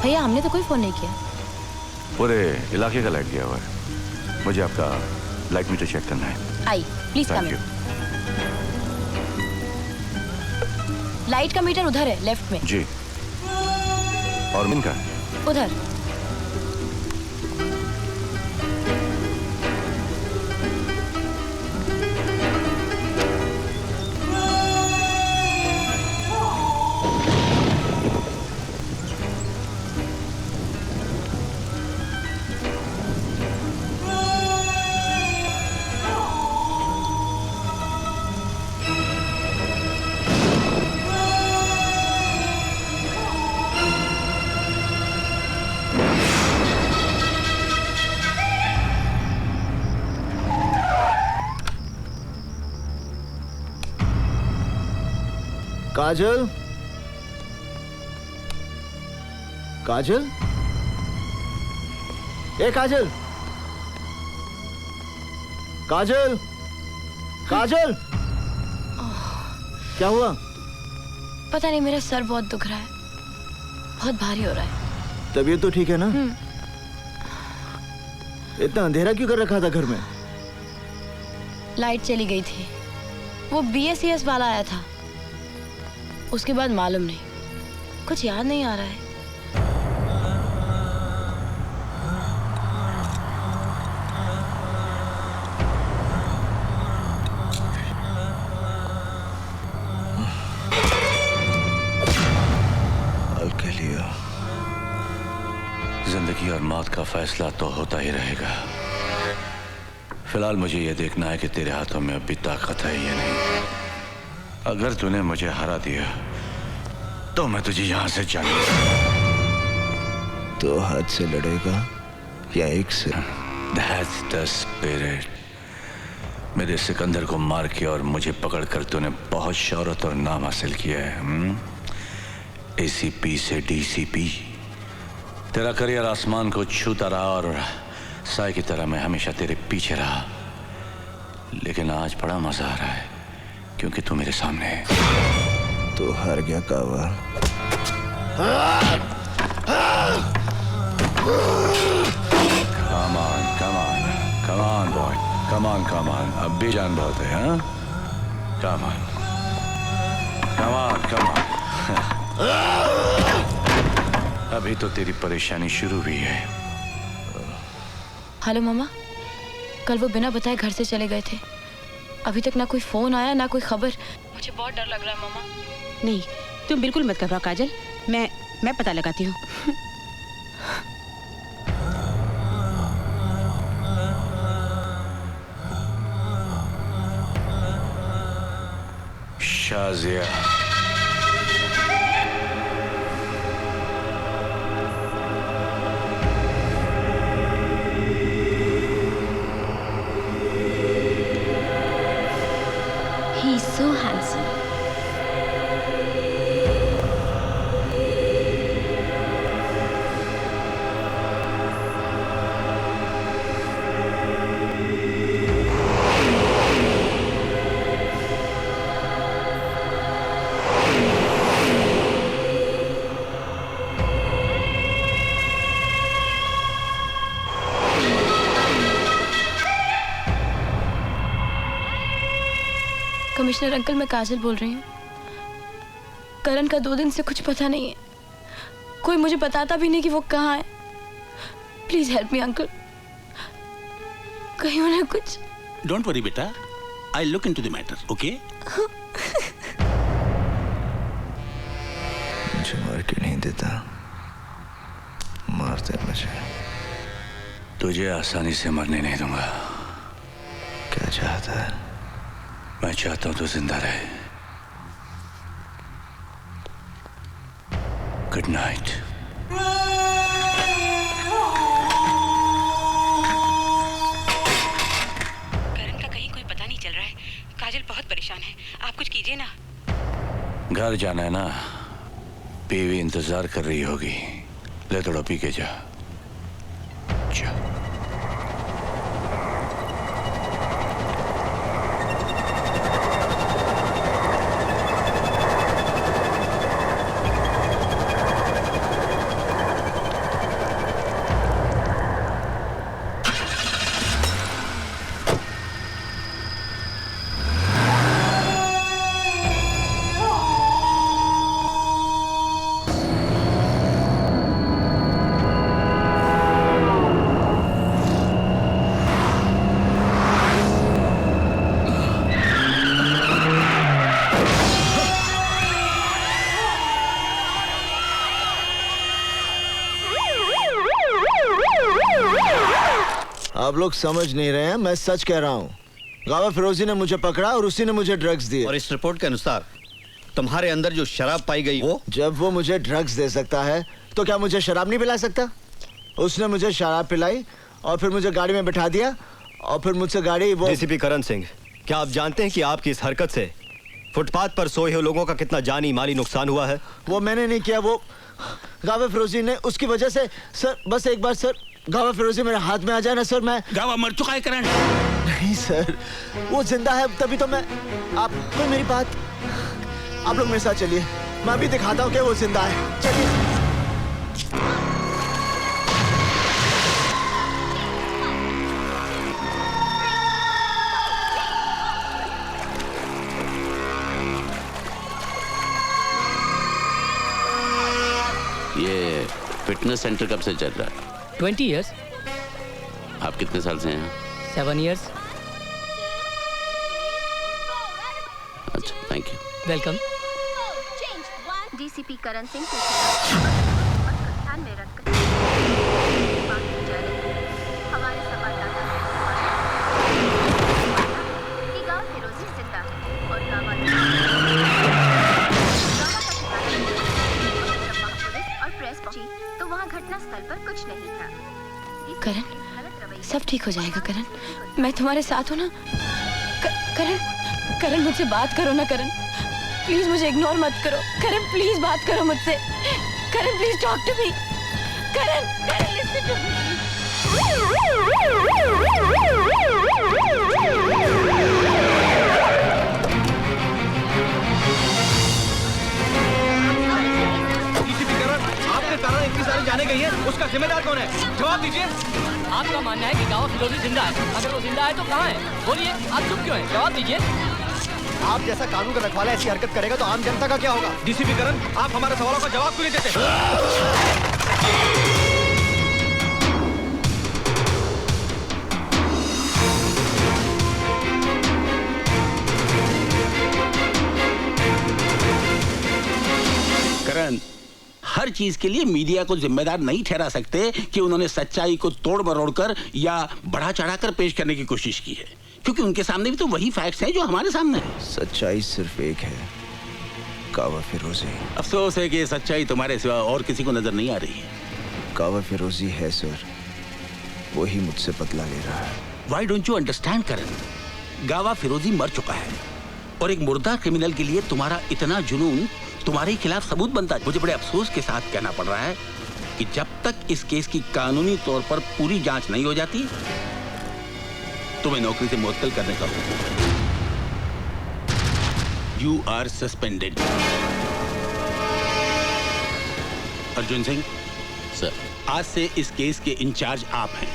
भैया, हमने तो कोई फोन नहीं किया। पूरे इलाके का लाइट गया हुआ है। मुझे आपका लाइट मीटर चेक करना है। आई प्लीज कम इन। लाइट का मीटर उधर है, लेफ्ट में। जी। और मिन का? उधर। काजल, काजल, ए काजल, काजल, काजल, क्या हुआ? पता नहीं, मेरा सर बहुत दुख रहा है, बहुत भारी हो रहा है। तबीयत तो ठीक है ना? इतना अंधेरा क्यों कर रखा था घर में? लाइट चली गई थी। वो BSES वाला आया था, उसके बाद मालूम नहीं, कुछ याद नहीं आ रहा है। जिंदगी और मौत का फैसला तो होता ही रहेगा। फिलहाल मुझे यह देखना है कि तेरे हाथों में अभी ताकत है या नहीं। अगर तूने मुझे हरा दिया तो मैं तुझे यहां से जाने। तो हाथ से लड़ेगा या एक से? That's the spirit। मेरे सिकंदर को मार के और मुझे पकड़कर तूने बहुत शौहरत और नाम हासिल किया है। ACP से DCP। तेरा करियर आसमान को छूता रहा और साए की तरह मैं हमेशा तेरे पीछे रहा। लेकिन आज बड़ा मजा आ रहा है क्योंकि तू मेरे सामने है। तो हार गया कावा। Come on, come on, come on boy, come on, come on। अब भी जान बहुत है, हाँ? Come on, come on, come on। अभी तो तेरी परेशानी शुरू हुई है। हेलो मामा, कल वो बिना बताए घर से चले गए थे। अभी तक ना कोई फोन आया ना कोई खबर। मुझे बहुत डर लग रहा है मामा। नहीं, तुम बिल्कुल मत घबराओ काजल, मैं पता लगाती हूँ। Shazia, He's so handsome. Commissioner uncle, मैं काजल बोल रही हूँ। करण का 2 दिन से कुछ पता नहीं है। कोई मुझे बताता भी नहीं कि वो कहाँ है। Please help me uncle. कहीं उन्हें कुछ। डोंट वरी बेटा, I look into the matter, okay? मुझे मार क्यों नहीं देता? मारते मुझे। तुझे आसानी से मरने नहीं दूंगा। क्या चाहता है? मैं चाहता हूं तू जिंदा रहे। Good night. करण का कहीं कोई पता नहीं चल रहा है। काजल बहुत परेशान है, आप कुछ कीजिए ना। घर जाना है ना? बीवी इंतजार कर रही होगी। ले थोड़ा पी के जा। आप लोग समझ नहीं रहे हैं, मैं सच कह रहा हूँ। गावा फिरोजी ने मुझे पकड़ा और उसी ने मुझे ड्रग्स दिए। और इस रिपोर्ट के अनुसार तुम्हारे अंदर जो शराब पाई गई वो? जब वो मुझे ड्रग्स दे सकता है तो क्या मुझे शराब नहीं पिला सकता? उसने मुझे शराब पिलाई और फिर मुझे गाड़ी में बिठा दिया और फिर मुझसे गाड़ी वो। DCP करण सिंह, क्या आप जानते हैं कि आपकी इस हरकत से फुटपाथ पर सोए हुए लोगों का कितना जानी माली नुकसान हुआ है? वो मैंने नहीं किया, वो गावा फिरोजी ने। उसकी वजह से सर, बस एक बार सर गावा फिरोजी मेरे हाथ में आ जाए ना सर, मैं। गावा मर चुका है करण। नहीं सर, वो जिंदा है, तभी तो मैं। आप कोई मेरी बात, आप लोग मेरे साथ चलिए, मैं अभी दिखाता हूँ कि वो जिंदा है। चलिए। फिटनेस सेंटर कब से चल रहा है? 20 years. आप कितने साल से हैं? 7 years. अच्छा, thank you. Welcome. DCP Karan Singh के खिलाफ ध्यान में रखकर बात की जा रही है। हमारे संवाददाता कि गांव फिरोजी जिंदा है और गांव और प्रेस पहुंची तो वहां घटना स्थल पर कुछ नहीं था। करण, सब ठीक हो जाएगा करण। मैं तुम्हारे साथ हूँ ना। करण, करण मुझसे बात करो ना करण। प्लीज मुझे इग्नोर मत करो। करण प्लीज बात करो मुझसे। Karan please talk to me. Karan, Karan listen to me. DCP Karan, आपके कारण इतनी सारी जाने गई है, उसका जिम्मेदार कौन है? जवाब दीजिए। आपका मानना है कि गांव फिरोजी जिंदा है। अगर वो जिंदा है तो कहाँ है? बोलिए, आप चुप क्यों हैं? जवाब दीजिए। आप जैसा कानून का रखवाला ऐसी हरकत करेगा तो आम जनता का क्या होगा? डीसीपी करण, आप हमारे सवालों का जवाब क्यों नहीं देते? करण, हर चीज के लिए मीडिया को जिम्मेदार नहीं ठहरा सकते कि उन्होंने सच्चाई को तोड़ मरोड़ कर या बढ़ा चढ़ाकर पेश करने की कोशिश की है, क्योंकि उनके सामने भी तो वही फैक्ट्स हैं जो हमारे सामने हैं। सच्चाई सिर्फ एक है, कावा फिरोजी। अफसोस है कि ये सच्चाई तुम्हारे सिवा और किसी को नजर नहीं आ रही है। कावा फिरोजी है सर, वही मुझसे बदला ले रहा है। Why don't you understand, करण? गावा फिरोजी मर चुका है और एक मुर्दा क्रिमिनल के लिए तुम्हारा इतना जुनून तुम्हारे खिलाफ सबूत बनता है। मुझे बड़े अफसोस के साथ कहना पड़ रहा है कि जब तक इस केस की कानूनी तौर पर पूरी जांच नहीं हो जाती, तुम्हें नौकरी से मुअत्तल करने का हुक्म है। You are suspended. Arjun Singh sir, आज से इस केस के इंचार्ज आप हैं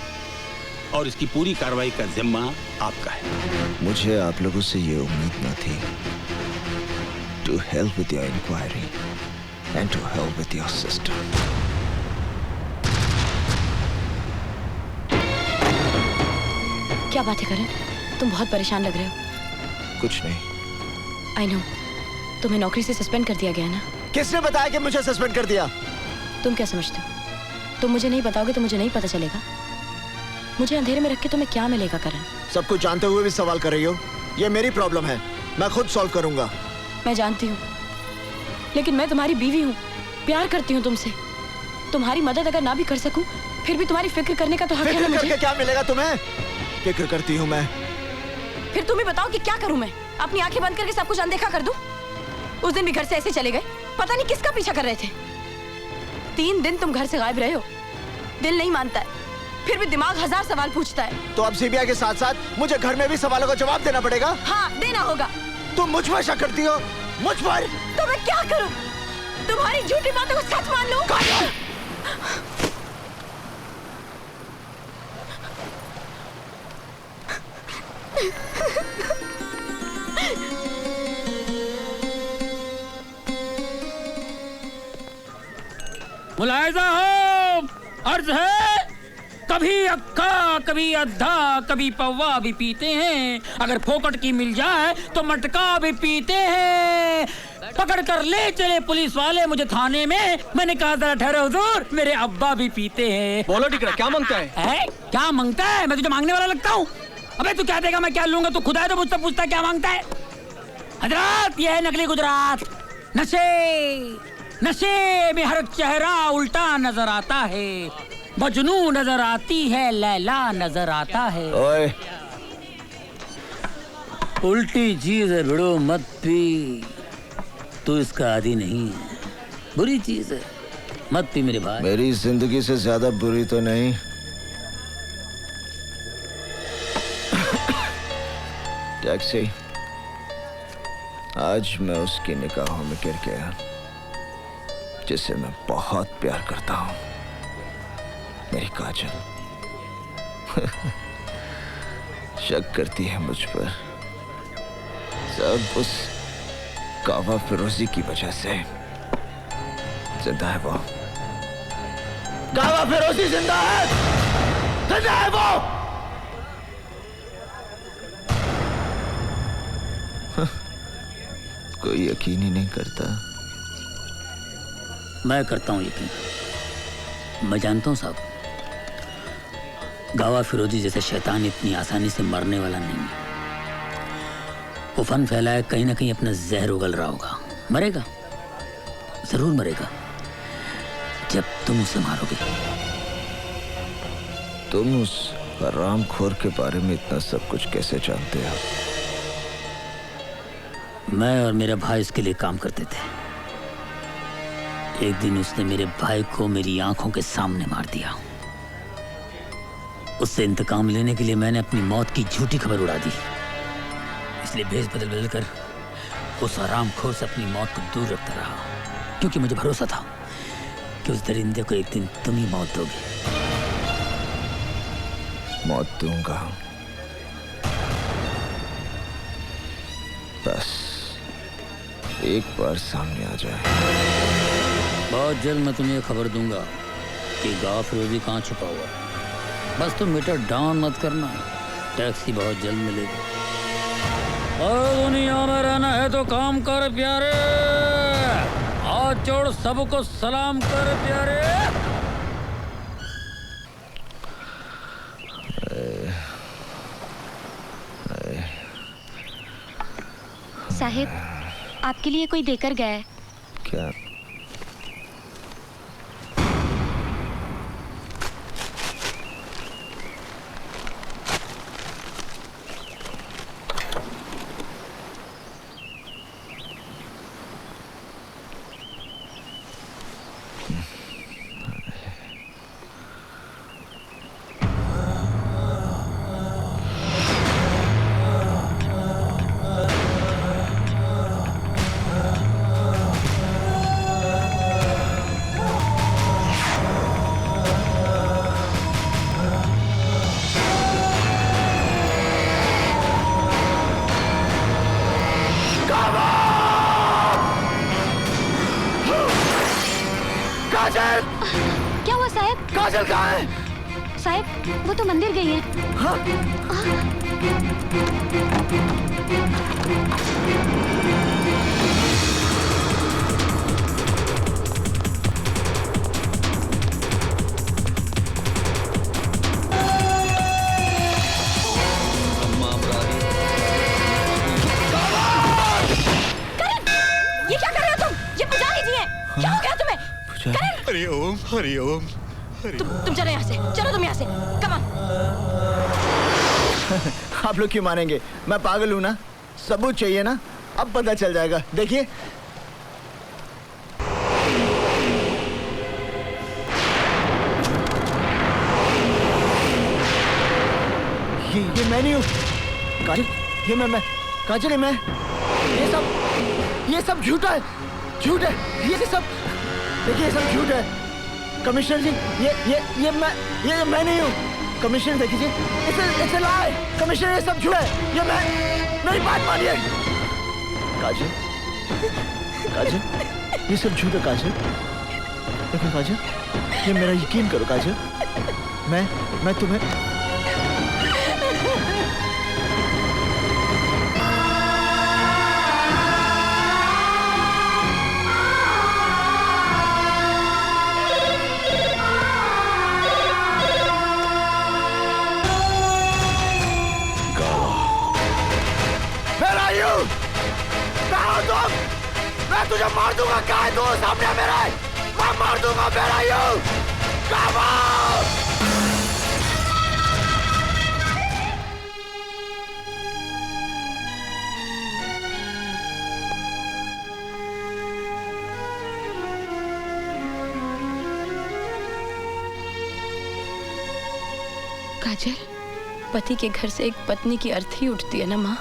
और इसकी पूरी कार्रवाई का जिम्मा आपका है। मुझे आप लोगों से ये उम्मीद न थी। To help with your inquiry and to help with your system. क्या बात है करण? तुम बहुत परेशान लग रहे हो। कुछ नहीं। I know. तुम्हें नौकरी से सस्पेंड कर दिया गया ना? किसने बताया कि मुझे सस्पेंड कर दिया? तुम क्या समझते हो? तुम मुझे नहीं बताओगे तो मुझे नहीं पता चलेगा। मुझे अंधेरे में रख के तुम्हें क्या मिलेगा करण? सब कुछ जानते हुए भी सवाल कर रही हो? ये मेरी प्रॉब्लम है, मैं खुद सॉल्व करूंगा। मैं जानती हूँ, लेकिन मैं तुम्हारी बीवी हूँ, प्यार करती हूँ तुमसे। तुम्हारी मदद अगर ना भी कर सकूं, फिर भी तुम्हारी फिक्र करने का तो हक है ना मुझे। करके क्या मिलेगा तुम्हें? फिक्र करती हूँ मैं। फिर तुम ही बताओ कि क्या करूं मैं? अपनी आंखें बंद करके सब कुछ अनदेखा कर दूं? उस दिन भी घर से ऐसे चले गए, पता नहीं किसका पीछा कर रहे थे। 3 दिन तुम घर से गायब रहे हो। दिल नहीं मानता है, फिर भी दिमाग 1000 सवाल पूछता है। तो अब सीबीआई के साथ साथ मुझे घर में भी सवालों का जवाब देना पड़ेगा? हाँ, देना होगा। तुम मुझ पर शक करती हो? मुझ पर? तो मैं क्या करूं? तुम्हारी झूठी बातों को सच मान लूं? मुलाहिजा हो, अर्ज है, कभी अक्का कभी अद्धा कभी पौवा भी पीते हैं, अगर फोकट की मिल जाए तो मटका भी पीते हैं। पकड़ कर ले चले पुलिस वाले मुझे थाने में, मैंने कहा जरा ठहरो हुजूर, मेरे अब्बा भी पीते हैं। बोलो टिकरा, क्या मांगता है? क्या मांगता है? मैं तुझे मांगने वाला लगता हूँ? अबे तू क्या देगा मैं क्या लूंगा? तू खुदा है तो मुझसे पूछता क्या मांगता है? हजरात, ये है नकली गुजरात। नशे में हर चेहरा उल्टा नजर आता है, मजनू नजर आती है, लैला नजर आता है। ओए, उल्टी चीज है भिड़ो मत पी, तू इसका आदी नहीं है, बुरी चीज है, मत पी मेरे भाई। मेरी जिंदगी से ज्यादा बुरी तो नहीं। टैक्सी, आज मैं उसकी निगाहों में गिर गया जिसे मैं बहुत प्यार करता हूँ, मेरी काजल। शक करती है मुझ पर, सब उस कावा फिरोजी की वजह से। जिंदा है वो, गावा फिरोजी जिंदा है, जिंदा है वो। कोई यकीन ही नहीं करता। मैं करता हूं यकीन। मैं जानता हूं साहब, गावा फिरोजी जैसे शैतान इतनी आसानी से मरने वाला नहीं है। वो फन फैलाए कहीं ना कहीं अपना जहर उगल रहा होगा। मरेगा, जरूर मरेगा, जब तुम उसे मारोगे। तुम उस हरामखोर के बारे में इतना सब कुछ कैसे जानते हो? मैं और मेरा भाई उसके लिए काम करते थे। एक दिन उसने मेरे भाई को मेरी आंखों के सामने मार दिया। उससे इंतकाम लेने के लिए मैंने अपनी मौत की झूठी खबर उड़ा दी। इसलिए भेष बदल बदल कर उस हरामखोर से अपनी मौत को दूर रखता रहा, क्योंकि मुझे भरोसा था कि उस दरिंदे को एक दिन तुम ही मौत दोगे। मौत दूंगा, बस एक बार सामने आ जाए। बहुत जल्द मैं तुम्हें खबर दूंगा कि गावा फिरोजी कहाँ छुपा हुआ है। बस तुम मीटर डाउन मत करना, टैक्सी बहुत जल्द मिलेगी। और दुनिया में रहना है तो काम कर प्यारे, हाथ जोड़ सबको सलाम कर प्यारे। साहिब, आपके लिए कोई देकर गया है। क्या? क्या हुआ साहब? काजल कहाँ है? साहब, वो तो मंदिर गई है। हाँ? ये क्या कर रहे हो तुम? ये बुझा लीजिए। क्या हो गया तुम्हें? हरिओम हरिओम। तुम चलो यहाँ से, चलो तुम यहाँ से, कम ऑन। आप लोग क्यों मानेंगे? मैं पागल हूं ना? सबूत चाहिए ना? अब पता चल जाएगा, देखिए। ये मैं नहीं हूँ काजल, ये मैं काजल, ये मैं। ये सब झूठा है, झूठ है ये सब। देखिए ये सब झूठ है कमिश्नर जी। ये मैं नहीं हूँ कमिश्नर। देखिए इट्स अ लाई कमिश्नर, ये सब झूठ है। ये मैं, मेरी बात मानिए काजल। काजल, ये सब झूठ है काजल। देखो काजल, ये मेरा यकीन करो काजल। मैं तुम्हें मैं तुझे मार दूंगा। क्या है तू सामने मेरा? मैं मार दूंगा मेरा यू। काजल, पति के घर से एक पत्नी की अर्थी उठती है ना माँ।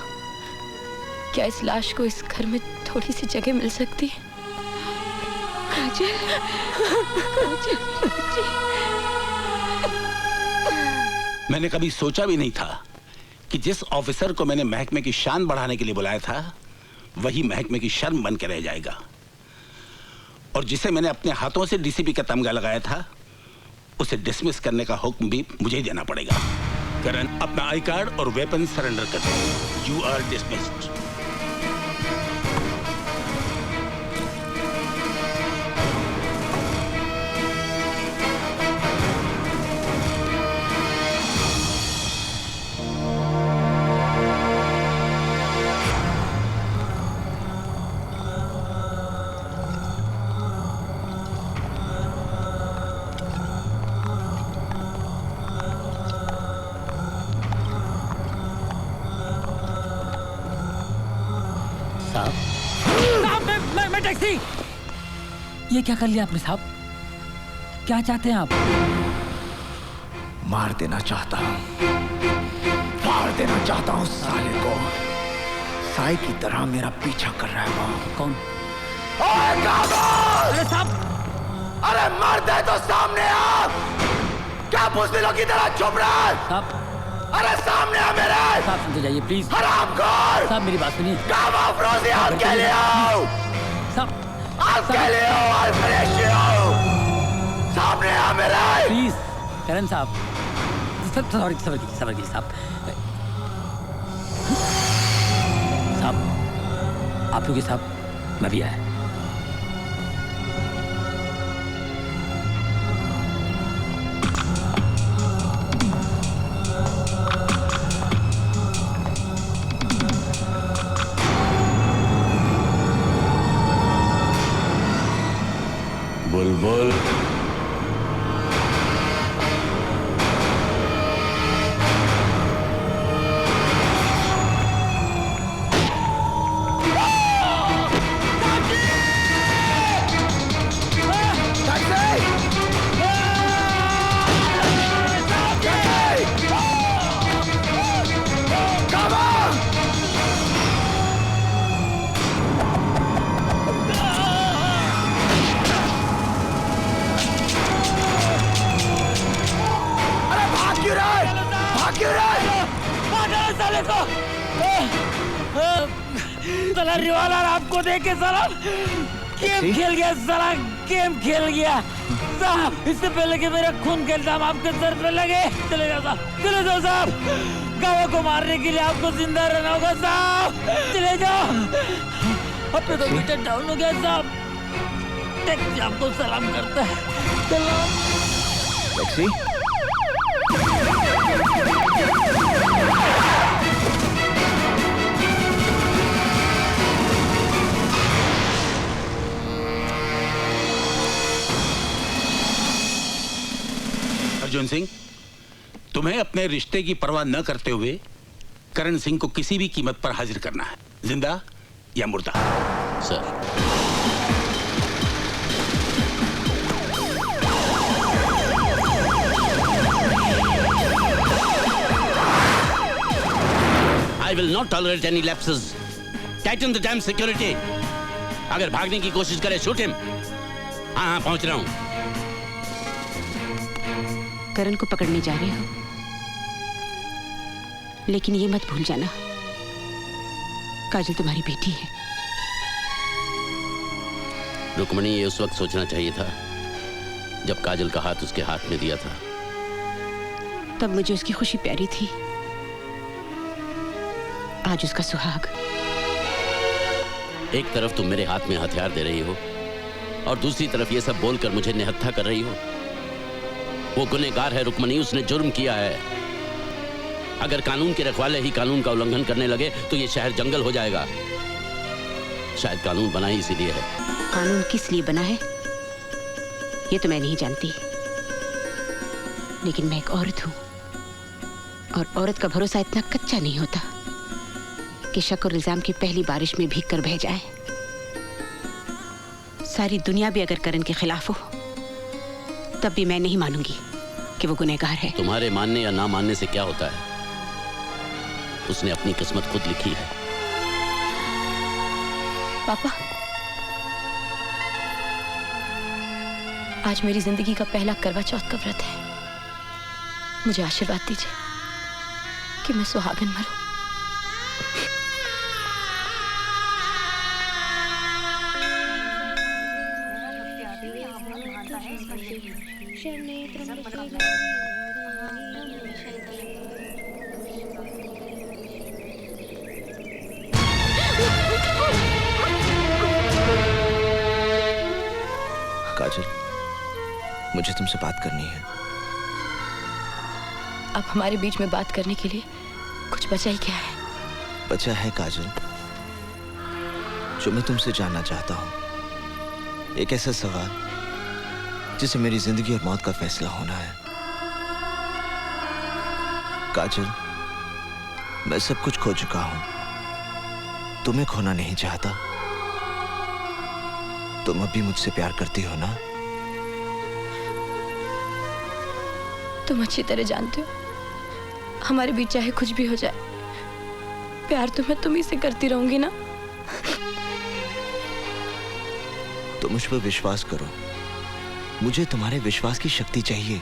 क्या इस लाश को इस घर में थोड़ी सी जगह मिल सकती है? काजल, मैंने कभी सोचा भी नहीं था कि जिस ऑफिसर को मैंने महकमे की शान बढ़ाने के लिए बुलाया था वही महकमे की शर्म बन के रह जाएगा, और जिसे मैंने अपने हाथों से डीसीपी का तमगा लगाया था उसे डिसमिस करने का हुक्म भी मुझे ही देना पड़ेगा। करण, अपना आई कार्ड और वेपन सरेंडर कर दो। You are dismissed. मैं टैक्सी। ये क्या कर लिया आपने साहब? क्या चाहते हैं आप? मार देना चाहता हूँ, मार देना चाहता हूँ साले को। साई की तरह मेरा पीछा कर रहा है वो। कौन? अरे साहब, अरे मार दे तो सामने आ। क्या बुज़दिलों की तरह चुप रहा है? साहब, अरे सामने आ मेरे। साहब सुनते जाइए प्लीज। हरामखोर। साहब मेरी बात सुनिए। गावा फिरोजी आपके लिए आओ। साहब आपके लिए आओ, अल्फ्रेश आओ। सामने आ मेरे। प्लीज करण साहब, सॉरी सबर कीजिए साहब। साहब आप लोग साहब, मैं भी आया। बुलबुल, साला रिवालर आपको देख के साला गेम खेल गया, साला गेम खेल गया साहब। इससे पहले कि मेरा खून का इल्जाम आपके सर पे लगे, चले जाओ साहब, चले जाओ साहब। गावा को मारने के लिए आपको जिंदा रहना होगा साहब, चले जाओ। अब तो मीटर डाउन हो गया साहब। टैक्सी आपको सलाम करता है। सलाम। टैक्सी? अर्जुन सिंह, तुम्हें अपने रिश्ते की परवाह न करते हुए करण सिंह को किसी भी कीमत पर हाजिर करना है, जिंदा या मुर्दा। Sir, I will not tolerate any lapses. Tighten the damn security. अगर भागने की कोशिश करे, shoot him. हाँ, पहुंच रहा हूं। करण को पकड़ने जा रहे हो, लेकिन ये मत भूल जाना, काजल तुम्हारी बेटी है। रुक्मणी, ये उस वक्त सोचना चाहिए था जब काजल का हाथ उसके हाथ में दिया था। तब मुझे उसकी खुशी प्यारी थी, आज उसका सुहाग। एक तरफ तुम मेरे हाथ में हथियार दे रही हो और दूसरी तरफ ये सब बोलकर मुझे निहत्था कर रही हो। वो गुनहगार है रुक्मणी, उसने जुर्म किया है। अगर कानून के रखवाले ही कानून का उल्लंघन करने लगे तो ये शहर जंगल हो जाएगा। शायद कानून बना ही इसीलिए है। कानून किस लिए बना है ये तो मैं नहीं जानती, लेकिन मैं एक औरत हूं और औरत का भरोसा इतना कच्चा नहीं होता कि शक और इल्जाम की पहली बारिश में भीग कर बह जाए। सारी दुनिया भी अगर करण के खिलाफ हो तब भी मैं नहीं मानूंगी कि वो गुनहगार है। तुम्हारे मानने या ना मानने से क्या होता है? उसने अपनी किस्मत खुद लिखी है। पापा, आज मेरी जिंदगी का पहला करवा चौथ का व्रत है। मुझे आशीर्वाद दीजिए कि मैं सुहागन मरूं। शरण्ये त्र्यंबके काजल, मुझे तुमसे बात करनी है। अब हमारे बीच में बात करने के लिए कुछ बचा ही क्या है? बचा है काजल, जो मैं तुमसे जानना चाहता हूं। एक ऐसा सवाल जिसे मेरी जिंदगी और मौत का फैसला होना है। काजल, मैं सब कुछ खो चुका हूं, तुम्हें खोना नहीं चाहता। तुम अब भी मुझसे प्यार करती हो ना? तुम अच्छी तरह जानते हो हमारे बीच चाहे कुछ भी हो जाए, प्यार तो मैं तुम्ही से करती रहूंगी ना। तो मुझ पर विश्वास करो। मुझे तुम्हारे विश्वास की शक्ति चाहिए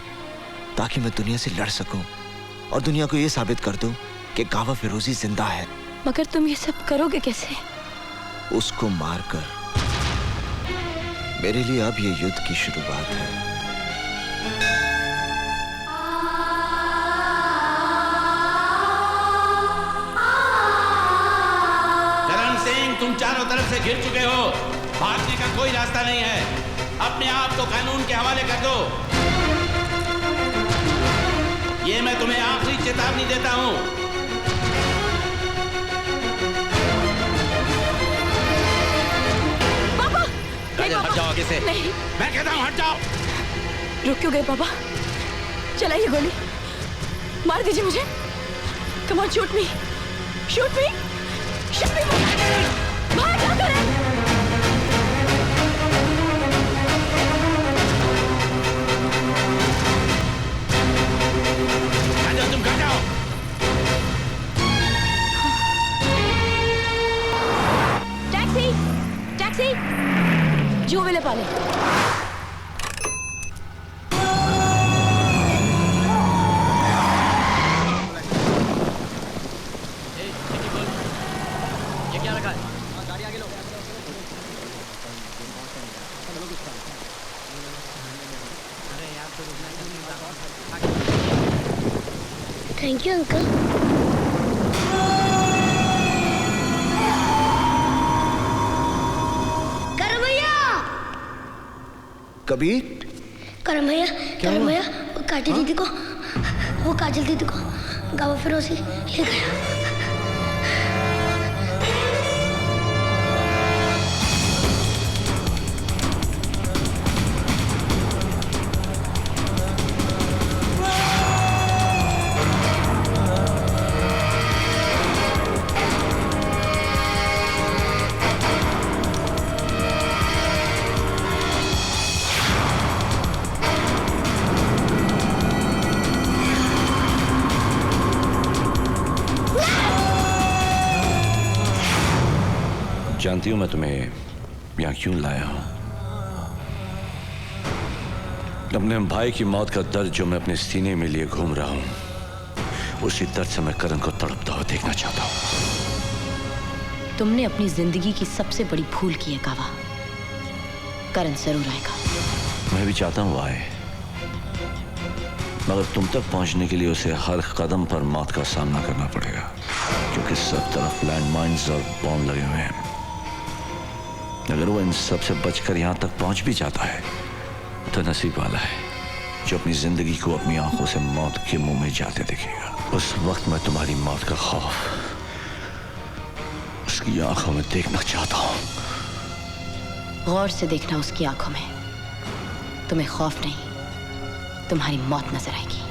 ताकि मैं दुनिया से लड़ सकूं और दुनिया को यह साबित कर दूं कि गावा फिरोजी जिंदा है। मगर तुम ये सब करोगे कैसे? उसको मारकर। मेरे लिए अब ये युद्ध की शुरुआत है। करण सिंह, तुम चारों तरफ से घिर चुके हो। भागने का कोई रास्ता नहीं है। अपने आप को कानून के हवाले कर दो। ये मैं तुम्हें आखिरी चेतावनी देता हूं। नहीं हट जाओ आगे से। नहीं, मैं कहता हूं हट जाओ। रुक क्यों गए पापा? चलाइए गोली, मार दीजिए मुझे। Come on, shoot me, shoot me, shoot मी। बाहर क्या करें? तुम घर जाओ। टैक्सी, टैक्सी, जो वेले पाले। ये क्या रखा है? गाड़ी आगे लो। Thank you uncle. करम भैया, कबीर, करम भैया, करम भैया, वो काजल दीदी को, वो काजल दीदी को गावा फिरोजी ले गया। जानती हूं मैं तुम्हें यहां क्यों लाया हूं। अपने भाई की मौत का दर्द जो मैं अपने सीने में लिए घूम रहा हूं, उसी दर्द से मैं करण को तड़पता हुआ देखना चाहता हूं। तुमने अपनी जिंदगी की सबसे बड़ी भूल की है गावा। करण जरूर आएगा। मैं भी चाहता हूं वो आए, मगर तुम तक पहुंचने के लिए उसे हर कदम पर मौत का सामना करना पड़ेगा, क्योंकि सब तरफ लैंडमाइंस और बॉम्ब लगे हुए हैं। अगर वो इन सब से बचकर यहां तक पहुंच भी जाता है तो नसीब वाला है जो अपनी जिंदगी को अपनी आंखों से मौत के मुंह में जाते दिखेगा। उस वक्त मैं तुम्हारी मौत का खौफ उसकी आंखों में देखना चाहता हूं। गौर से देखना उसकी आंखों में। तुम्हें खौफ नहीं, तुम्हारी मौत नजर आएगी।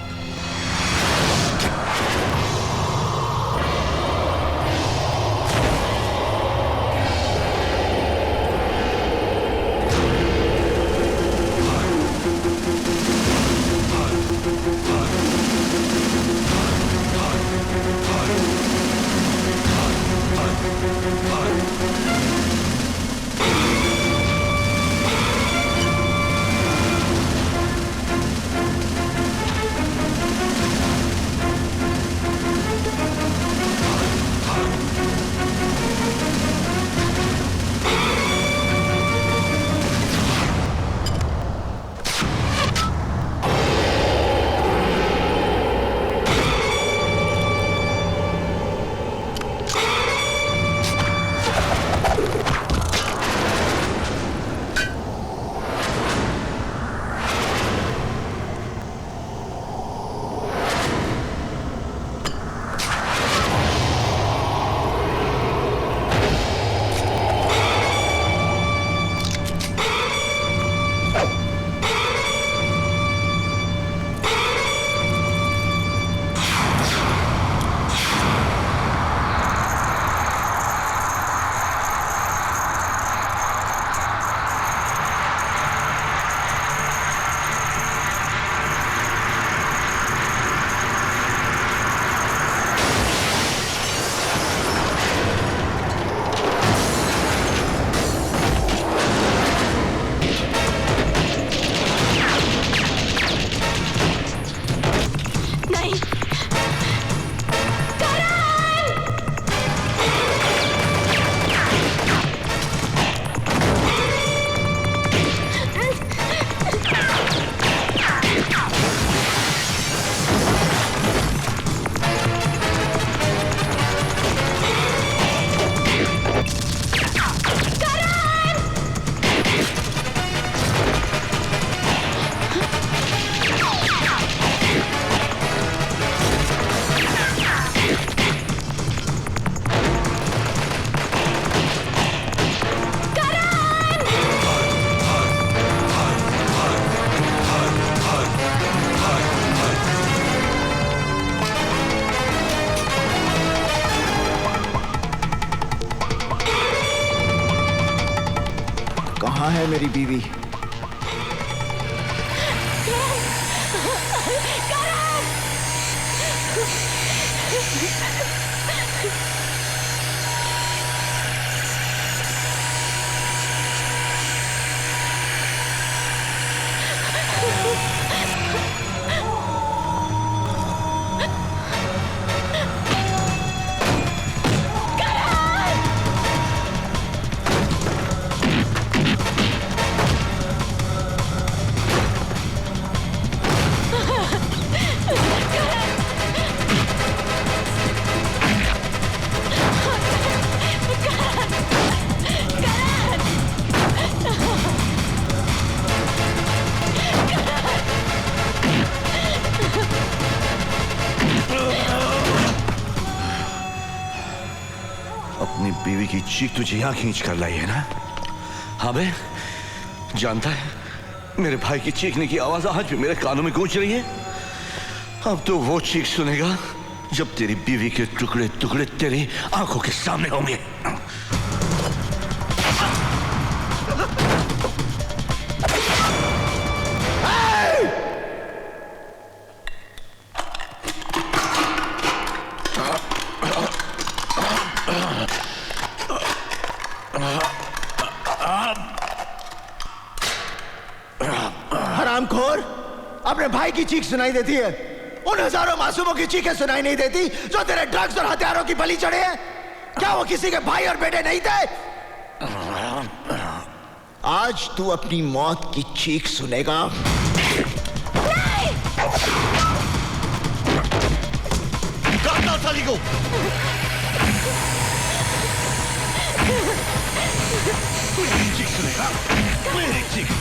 कहाँ है मेरी बीवी? अपनी बीवी की चीख तुझे यहां खींच कर लाई है ना? हाँ बे, जानता है मेरे भाई की चीखने की आवाज आज भी मेरे कानों में गूंज रही है। अब तो वो चीख सुनेगा जब तेरी बीवी के टुकड़े टुकड़े तेरी आंखों के सामने होंगे। हरामखोर, अपने भाई की चीख सुनाई देती है, उन हजारों मासूमों की चीखें सुनाई नहीं देती जो तेरे ड्रग्स और हथियारों की बलि चढ़े हैं। क्या वो किसी के भाई और बेटे नहीं थे? आज तू अपनी मौत की चीख सुनेगा। काटना साली को। मेरी चीख सुनेगा, मेरी चीख।